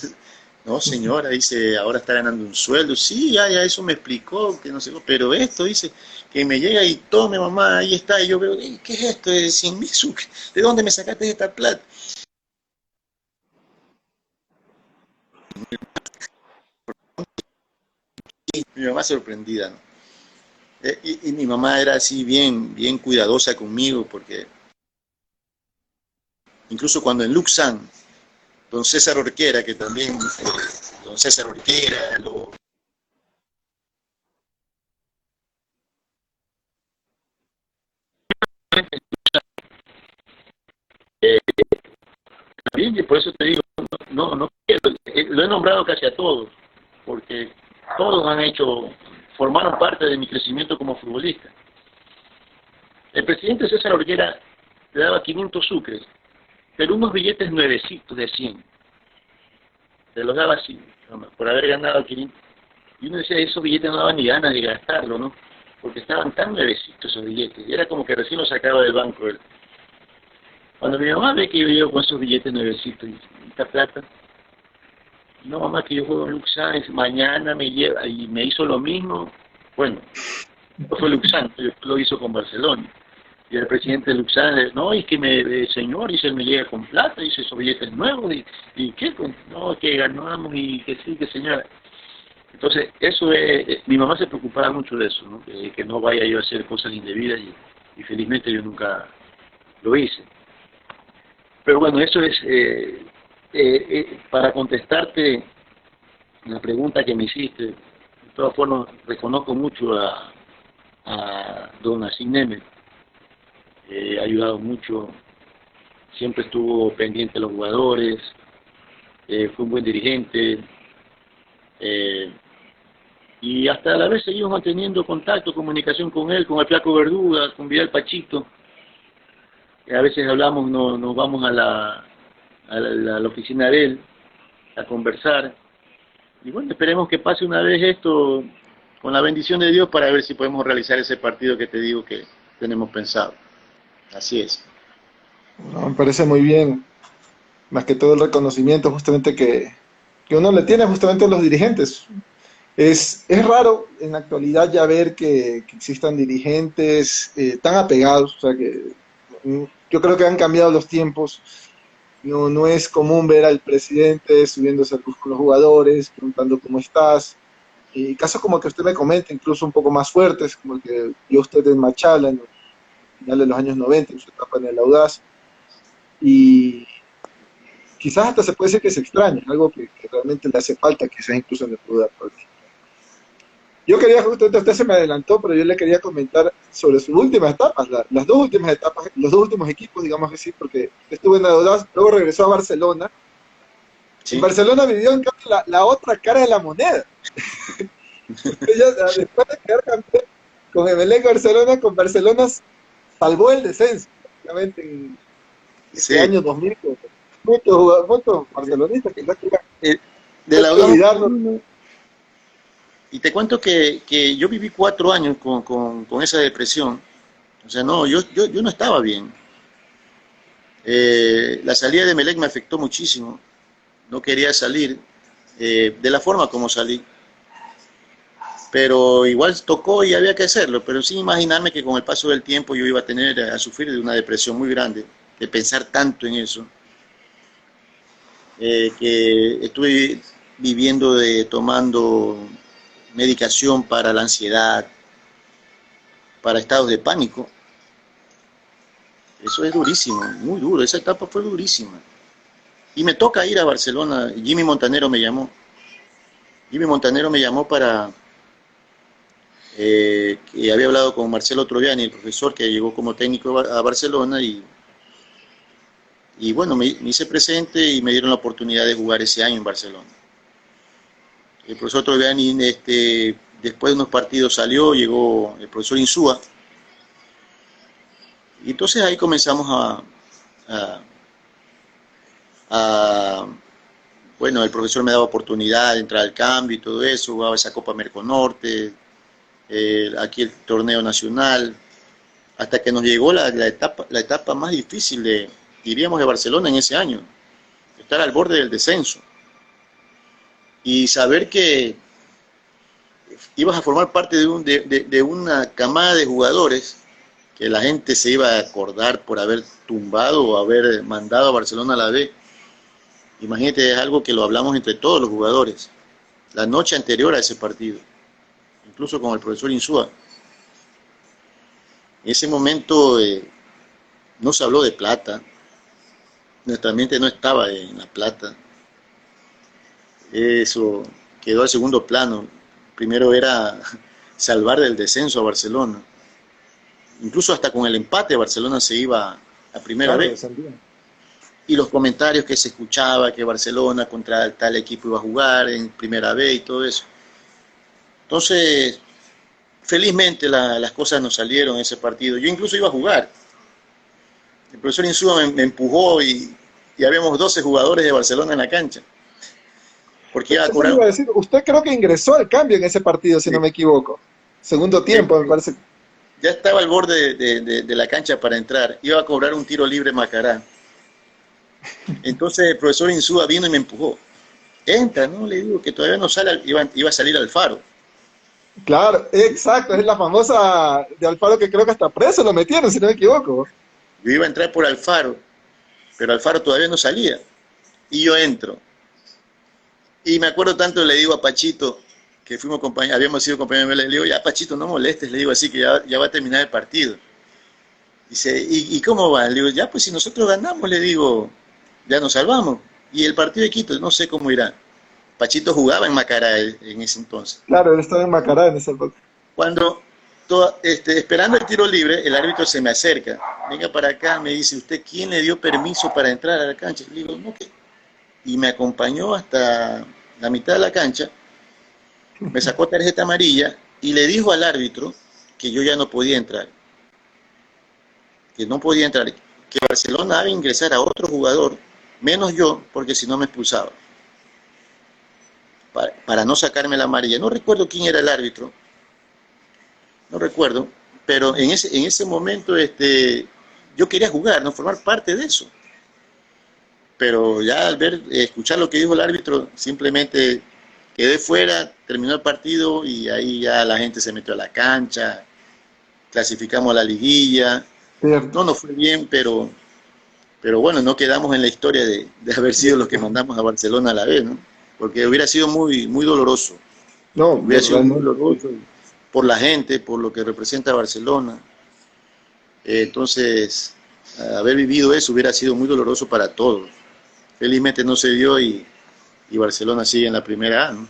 No, señora, dice, ahora está ganando un sueldo. Sí, ya, eso me explicó, que no sé, pero esto, dice, que me llega y tome, mamá, ahí está. Y yo veo, ¿qué es esto? De 100.000 sucres. ¿De dónde me sacaste esta plata? Y mi mamá sorprendida, ¿no? Y mi mamá era así bien cuidadosa conmigo, porque incluso cuando en Luxán, don César Orquera, que también, don César Orquera, también, por eso te digo, no quiero, lo he nombrado casi a todos, porque todos formaron parte de mi crecimiento como futbolista. El presidente César Orquera le daba 500 sucres, pero unos billetes nuevecitos de 100. Se los daba así, por haber ganado 500. Y uno decía, esos billetes no daban ni ganas de gastarlo, ¿no? Porque estaban tan nuevecitos esos billetes. Y era como que recién los sacaba del banco él. Cuando mi mamá ve que yo llego con esos billetes nuevecitos y esta plata, no, mamá, que yo juego en Luxán, mañana me lleva, y me hizo lo mismo. Bueno, no fue Luxán, lo hizo con Barcelona. Y el presidente de Luxán, no, es que señor, dice, él me llega con plata, dice, esos billetes nuevos, y qué, pues, no, que ganamos, y que sí, que señora. Entonces, eso es, mi mamá se preocupaba mucho de eso, ¿no? Que no vaya yo a hacer cosas indebidas y felizmente yo nunca lo hice. Pero bueno, eso es, para contestarte la pregunta que me hiciste, de todas formas reconozco mucho a don Nassim Nemes, ha ayudado mucho, siempre estuvo pendiente de los jugadores, fue un buen dirigente, y hasta a la vez seguimos manteniendo contacto, comunicación con él, con el Flaco Verduga, con Vidal Pachito. A veces hablamos, nos vamos a la oficina de él a conversar. Y bueno, esperemos que pase una vez esto con la bendición de Dios para ver si podemos realizar ese partido que te digo que tenemos pensado. Así es. No, me parece muy bien, más que todo el reconocimiento justamente que uno le tiene justamente a los dirigentes. Es raro en la actualidad ya ver que existan dirigentes tan apegados, o sea que yo creo que han cambiado los tiempos. No es común ver al presidente subiéndose al bus con los jugadores, preguntando cómo estás. Y casos como que usted me comenta, incluso un poco más fuertes, como el que vio usted en Machala en finales de los años 90, en su etapa en el Audaz. Y quizás hasta se puede decir que se extraña, algo que realmente le hace falta, quizás incluso en el fútbol. Yo quería, justamente usted se me adelantó, pero yo le quería comentar sobre sus últimas etapas, las dos últimas etapas, los dos últimos equipos, digamos así, porque estuvo en Audaz, luego regresó a Barcelona. En Sí, Barcelona vivió en cambio la otra cara de la moneda. Usted ya, después de quedar campeón con Emelec Barcelona, con Barcelona salvó el descenso, prácticamente en ese sí. año 2000, con muchos barcelonistas que no Eh, de quieren la olvidarnos. Y te cuento que yo viví 4 años con esa depresión. O sea, no, yo no estaba bien. La salida de Melec me afectó muchísimo. No quería salir de la forma como salí. Pero igual tocó y había que hacerlo. Pero sin imaginarme que con el paso del tiempo yo iba a tener a sufrir de una depresión muy grande, de pensar tanto en eso, que estuve viviendo tomando medicación para la ansiedad, para estados de pánico. Eso es durísimo, muy duro. Esa etapa fue durísima. Y me toca ir a Barcelona. Jimmy Montanero me llamó. Jimmy Montanero me llamó para que había hablado con Marcelo Troviani, el profesor que llegó como técnico a Barcelona, y bueno, me hice presente y me dieron la oportunidad de jugar ese año en Barcelona. El profesor Troviani, después de unos partidos salió, llegó el profesor Insúa, y entonces ahí comenzamos a, a bueno, el profesor me daba oportunidad de entrar al cambio y todo eso, jugaba esa Copa Merconorte, aquí el torneo nacional, hasta que nos llegó la etapa más difícil diríamos, de Barcelona en ese año, estar al borde del descenso y saber que ibas a formar parte de una camada de jugadores que la gente se iba a acordar por haber tumbado o haber mandado a Barcelona a la B. Imagínate, es algo que lo hablamos entre todos los jugadores, la noche anterior a ese partido, incluso con el profesor Insúa. En ese momento no se habló de plata, nuestra mente no estaba en la plata, eso quedó al segundo plano. Primero era salvar del descenso a Barcelona, incluso hasta con el empate Barcelona se iba a primera Claro, vez. descendía. Y los comentarios que se escuchaba que Barcelona contra tal equipo iba a jugar en primera vez y todo eso. Entonces, felizmente las cosas nos salieron en ese partido. Yo incluso iba a jugar. El profesor Insúa me empujó y habíamos 12 jugadores de Barcelona en la cancha. Porque iba a Eso le cobrar. iba a decir, usted creo que ingresó al cambio en ese partido, si no Sí, me equivoco. Segundo tiempo, me parece. ya estaba al borde de la cancha para entrar. Iba a cobrar un tiro libre Macará. Entonces el profesor Insúa vino y me empujó. Entra, ¿no? Le digo que todavía no sale, iba a salir Alfaro. Claro, exacto, es la famosa de Alfaro que creo que hasta preso lo metieron, si no me equivoco. Yo iba a entrar por Alfaro, pero Alfaro todavía no salía. Y yo entro. Y me acuerdo tanto, le digo a Pachito, que habíamos sido compañeros, le digo, ya Pachito, no molestes, le digo así, que ya va a terminar el partido. Dice, ¿y cómo va? Le digo, ya pues si nosotros ganamos, le digo, ya nos salvamos. Y el partido de Quito, no sé cómo irá. Pachito jugaba en Macará en ese entonces. Claro, él estaba en Macará en esa época. Cuando, esperando el tiro libre, el árbitro se me acerca. Venga para acá, me dice, ¿usted quién le dio permiso para entrar a la cancha? Le digo, no, ¿qué? Y me acompañó hasta la mitad de la cancha, me sacó tarjeta amarilla y le dijo al árbitro que yo ya no podía entrar. Que no podía entrar. Que Barcelona debe ingresar a otro jugador, menos yo, porque si no me expulsaba. Para no sacarme la amarilla. No recuerdo quién era el árbitro, no recuerdo, pero en ese momento yo quería jugar, no formar parte de eso. Pero ya al escuchar lo que dijo el árbitro, simplemente quedé fuera, terminó el partido y ahí ya la gente se metió a la cancha, clasificamos a la liguilla. Cierto. No nos fue bien, pero bueno, no quedamos en la historia de haber sido los que mandamos a Barcelona a la vez, ¿no? Porque hubiera sido muy, muy doloroso. No, Hubiera sido muy realmente. doloroso por la gente, por lo que representa Barcelona. Entonces, haber vivido eso hubiera sido muy doloroso para todos. Felizmente no se dio y Barcelona sigue en la primera A, ¿no?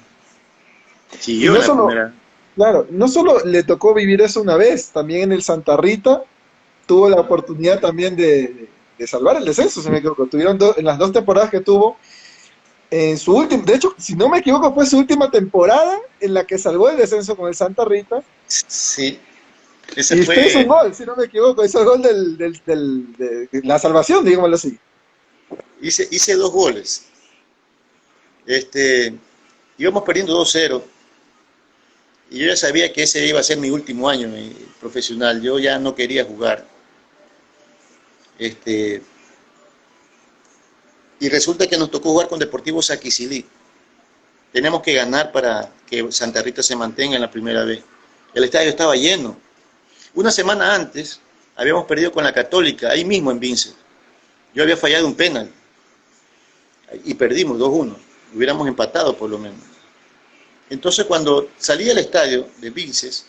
Y Siguió no en la solo, primera A. claro, no solo le tocó vivir eso una vez, también en el Santa Rita tuvo la oportunidad también de salvar el descenso, si no me equivoco. Tuvieron en las 2 temporadas que tuvo, en su última, de hecho, si no me equivoco, fue su última temporada en la que salvó el descenso con el Santa Rita. Sí, ese Y usted hizo un fue, gol, si no me equivoco, hizo el gol de la salvación, digámoslo así. hice 2 goles. Íbamos perdiendo 2-0 y yo ya sabía que ese iba a ser mi último año profesional. Yo ya no quería jugar. Y resulta que nos tocó jugar con Deportivo Saquicilí. Tenemos que ganar para que Santa Rita se mantenga en la primera vez. El estadio estaba lleno. Una semana antes habíamos perdido con la Católica, ahí mismo en Vince. Yo había fallado un penal y perdimos 2-1. Hubiéramos empatado por lo menos. Entonces cuando salí del estadio de Vinces,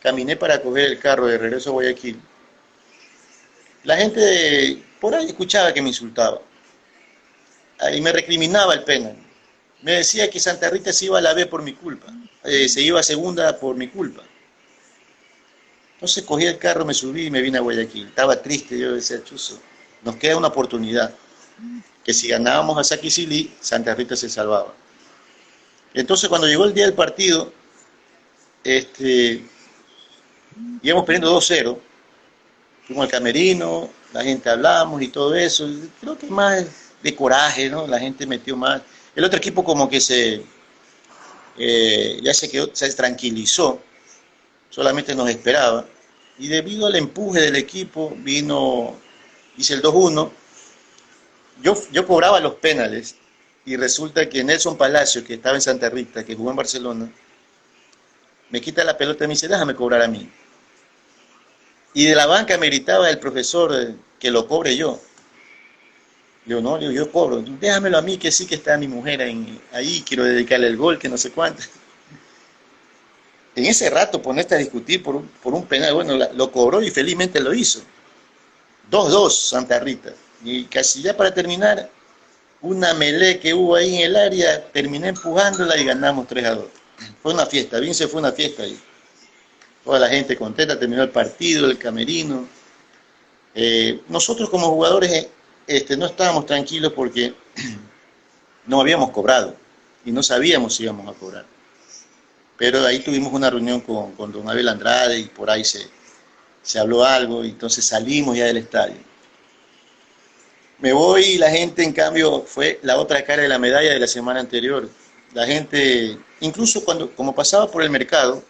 caminé para coger el carro de regreso a Guayaquil. La gente por ahí escuchaba que me insultaba y me recriminaba el penal. Me decía que Santa Rita se iba a la B por mi culpa, se iba a segunda por mi culpa. Entonces cogí el carro, me subí y me vine a Guayaquil. Estaba triste, yo decía, chuzo, nos queda una oportunidad, que si ganábamos a Saquicilí, Santa Rita se salvaba. Entonces cuando llegó el día del partido, íbamos perdiendo 2-0, fuimos al camerino, la gente hablamos y todo eso, y creo que más de coraje, ¿no? La gente metió más. El otro equipo como que ya se quedó, se tranquilizó, solamente nos esperaba, y debido al empuje del equipo hice el 2-1, yo cobraba los penales, y resulta que Nelson Palacio, que estaba en Santa Rita, que jugó en Barcelona, me quita la pelota y me dice, déjame cobrar a mí. Y de la banca me gritaba el profesor que lo cobre yo. Le digo, no, yo cobro, déjamelo a mí, que sí que está mi mujer ahí, quiero dedicarle el gol, que no sé cuánto. En ese rato ponerte a discutir por un penal, bueno, lo cobró y felizmente lo hizo. 2-2 Santa Rita. Y casi ya para terminar, una melee que hubo ahí en el área, terminé empujándola y ganamos 3-2. Fue una fiesta, Vince fue una fiesta ahí. Toda la gente contenta, terminó el partido, el camerino. Nosotros como jugadores no estábamos tranquilos porque no habíamos cobrado y no sabíamos si íbamos a cobrar. Pero ahí tuvimos una reunión con don Abel Andrade y por ahí se habló algo y entonces salimos ya del estadio. Me voy y la gente, en cambio, fue la otra cara de la medalla de la semana anterior. La gente, incluso como pasaba por el mercado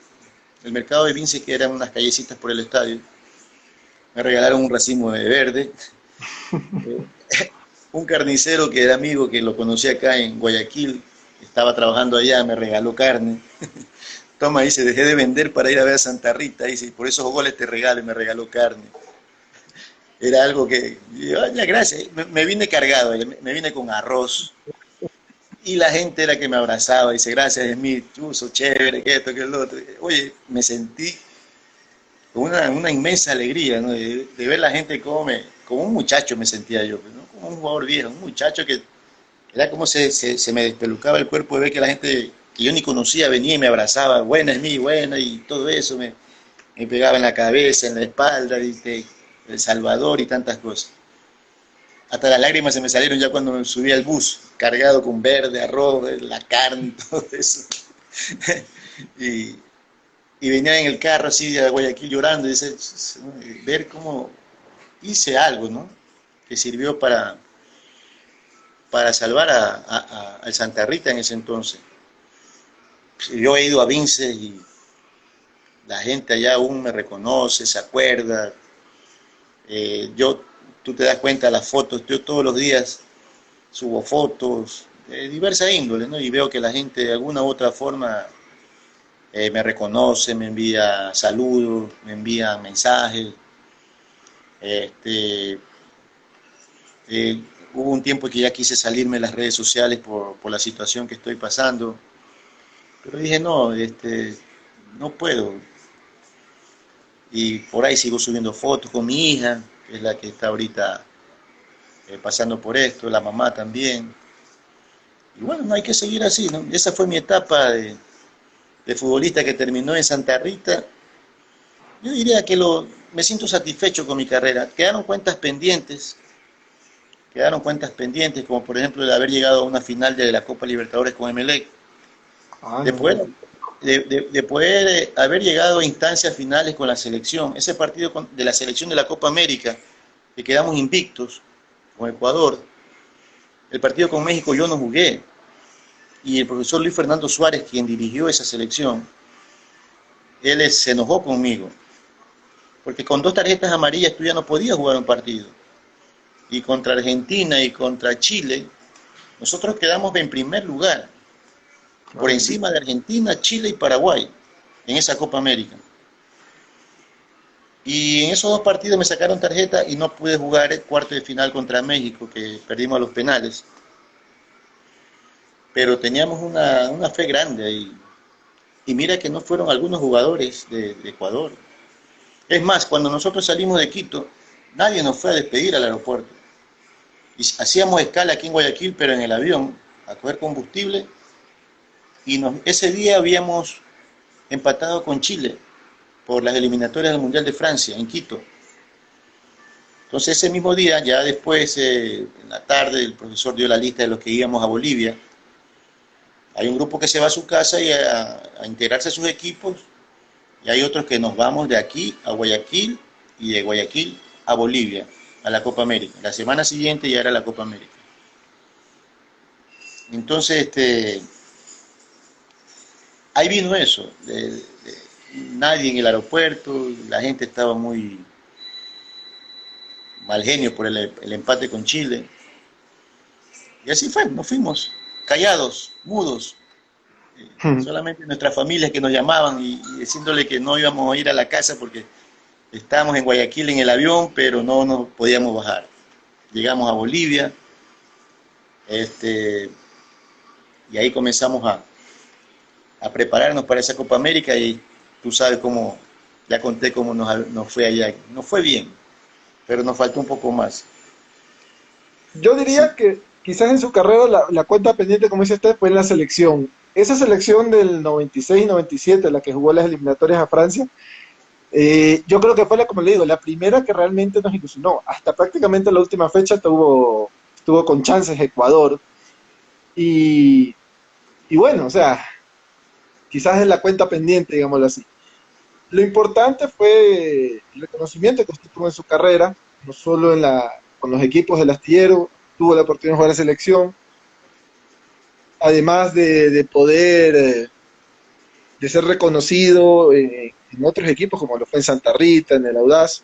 de Vince, que eran unas callecitas por el estadio, me regalaron un racimo de verde. Un carnicero que era amigo, que lo conocí acá en Guayaquil, estaba trabajando allá, me regaló carne. Toma, dice, dejé de vender para ir a ver a Santa Rita, dice, por esos goles te regalo, y me regaló carne. Era algo que, ya gracias, me vine cargado, me vine con arroz. y la gente era que me abrazaba, dice, gracias Smith, chuzo, chévere, que esto, que el otro. Oye, me sentí con una inmensa alegría, ¿no? De ver la gente como un muchacho me sentía yo, ¿no? Como un jugador viejo, un muchacho que era como se me despelucaba el cuerpo de ver que la gente que yo ni conocía venía y me abrazaba, buena Smith, buena, y todo eso me pegaba en la cabeza, en la espalda, ¿viste? El Salvador y tantas cosas. Hasta las lágrimas se me salieron ya cuando me subí al bus, cargado con verde, arroz, la carne, todo eso. y, y venía en el carro así de Guayaquil llorando, y dice, ver cómo hice algo, ¿no? Que sirvió para salvar al Santa Rita en ese entonces. Yo he ido a Vinces y la gente allá aún me reconoce, se acuerda. Tú te das cuenta de las fotos, yo todos los días subo fotos de diversas índoles, ¿no? Y veo que la gente de alguna u otra forma me reconoce, me envía saludos, me envía mensajes. Este, eh, Hubo un tiempo que ya quise salirme de las redes sociales por la situación que estoy pasando, pero dije, no, no puedo. Y por ahí sigo subiendo fotos con mi hija, que es la que está ahorita pasando por esto, la mamá también. Y bueno, no hay que seguir así, ¿no? Esa fue mi etapa de futbolista que terminó en Santa Rita. Yo diría que me siento satisfecho con mi carrera. Quedaron cuentas pendientes, como por ejemplo el haber llegado a una final de la Copa Libertadores con Emelec, Ah, de no, no. poder, de poder haber llegado a instancias finales con la selección. Ese partido de la selección de la Copa América, que quedamos invictos con Ecuador, el partido con México yo no jugué, y el profesor Luis Fernando Suárez, quien dirigió esa selección, él se enojó conmigo, porque con 2 tarjetas amarillas tú ya no podías jugar un partido. Y contra Argentina y contra Chile, nosotros quedamos en primer lugar, por Claro, encima de Argentina, Chile y Paraguay, en esa Copa América. Y en esos 2 partidos me sacaron tarjeta y no pude jugar el cuarto de final contra México, que perdimos a los penales. Pero teníamos una fe grande ahí. Y mira que no fueron algunos jugadores de Ecuador. Es más, cuando nosotros salimos de Quito, nadie nos fue a despedir al aeropuerto. Y hacíamos escala aquí en Guayaquil, pero en el avión, a coger combustible. Y ese día habíamos empatado con Chile por las eliminatorias del Mundial de Francia, en Quito. Entonces ese mismo día, ya después, en la tarde, el profesor dio la lista de los que íbamos a Bolivia. Hay un grupo que se va a su casa y a integrarse a sus equipos, y hay otros que nos vamos de aquí a Guayaquil y de Guayaquil a Bolivia, a la Copa América. La semana siguiente ya era la Copa América. Entonces, ahí vino eso, nadie en el aeropuerto, la gente estaba muy mal genio por el empate con Chile. Y así fue, nos fuimos, callados, mudos, solamente nuestras familias que nos llamaban y diciéndole que no íbamos a ir a la casa porque estábamos en Guayaquil en el avión, pero no nos podíamos bajar. Llegamos a Bolivia, y ahí comenzamos a prepararnos para esa Copa América y tú sabes cómo, ya conté cómo nos fue allá. Nos fue bien, pero nos faltó un poco más. Yo Sí. diría que quizás en su carrera la cuenta pendiente, como dice usted, fue en la selección. Esa selección del 96-97, la que jugó las eliminatorias a Francia, yo creo que fue, como le digo, la primera que realmente nos ilusionó. Hasta prácticamente la última fecha estuvo con chances Ecuador. Y, y bueno, o sea, quizás es la cuenta pendiente, digámoslo así. Lo importante fue el reconocimiento que usted tuvo en su carrera, no solo con los equipos del astillero, tuvo la oportunidad de jugar a la selección, además de poder, de ser reconocido en otros equipos, como lo fue en Santa Rita, en el Audaz.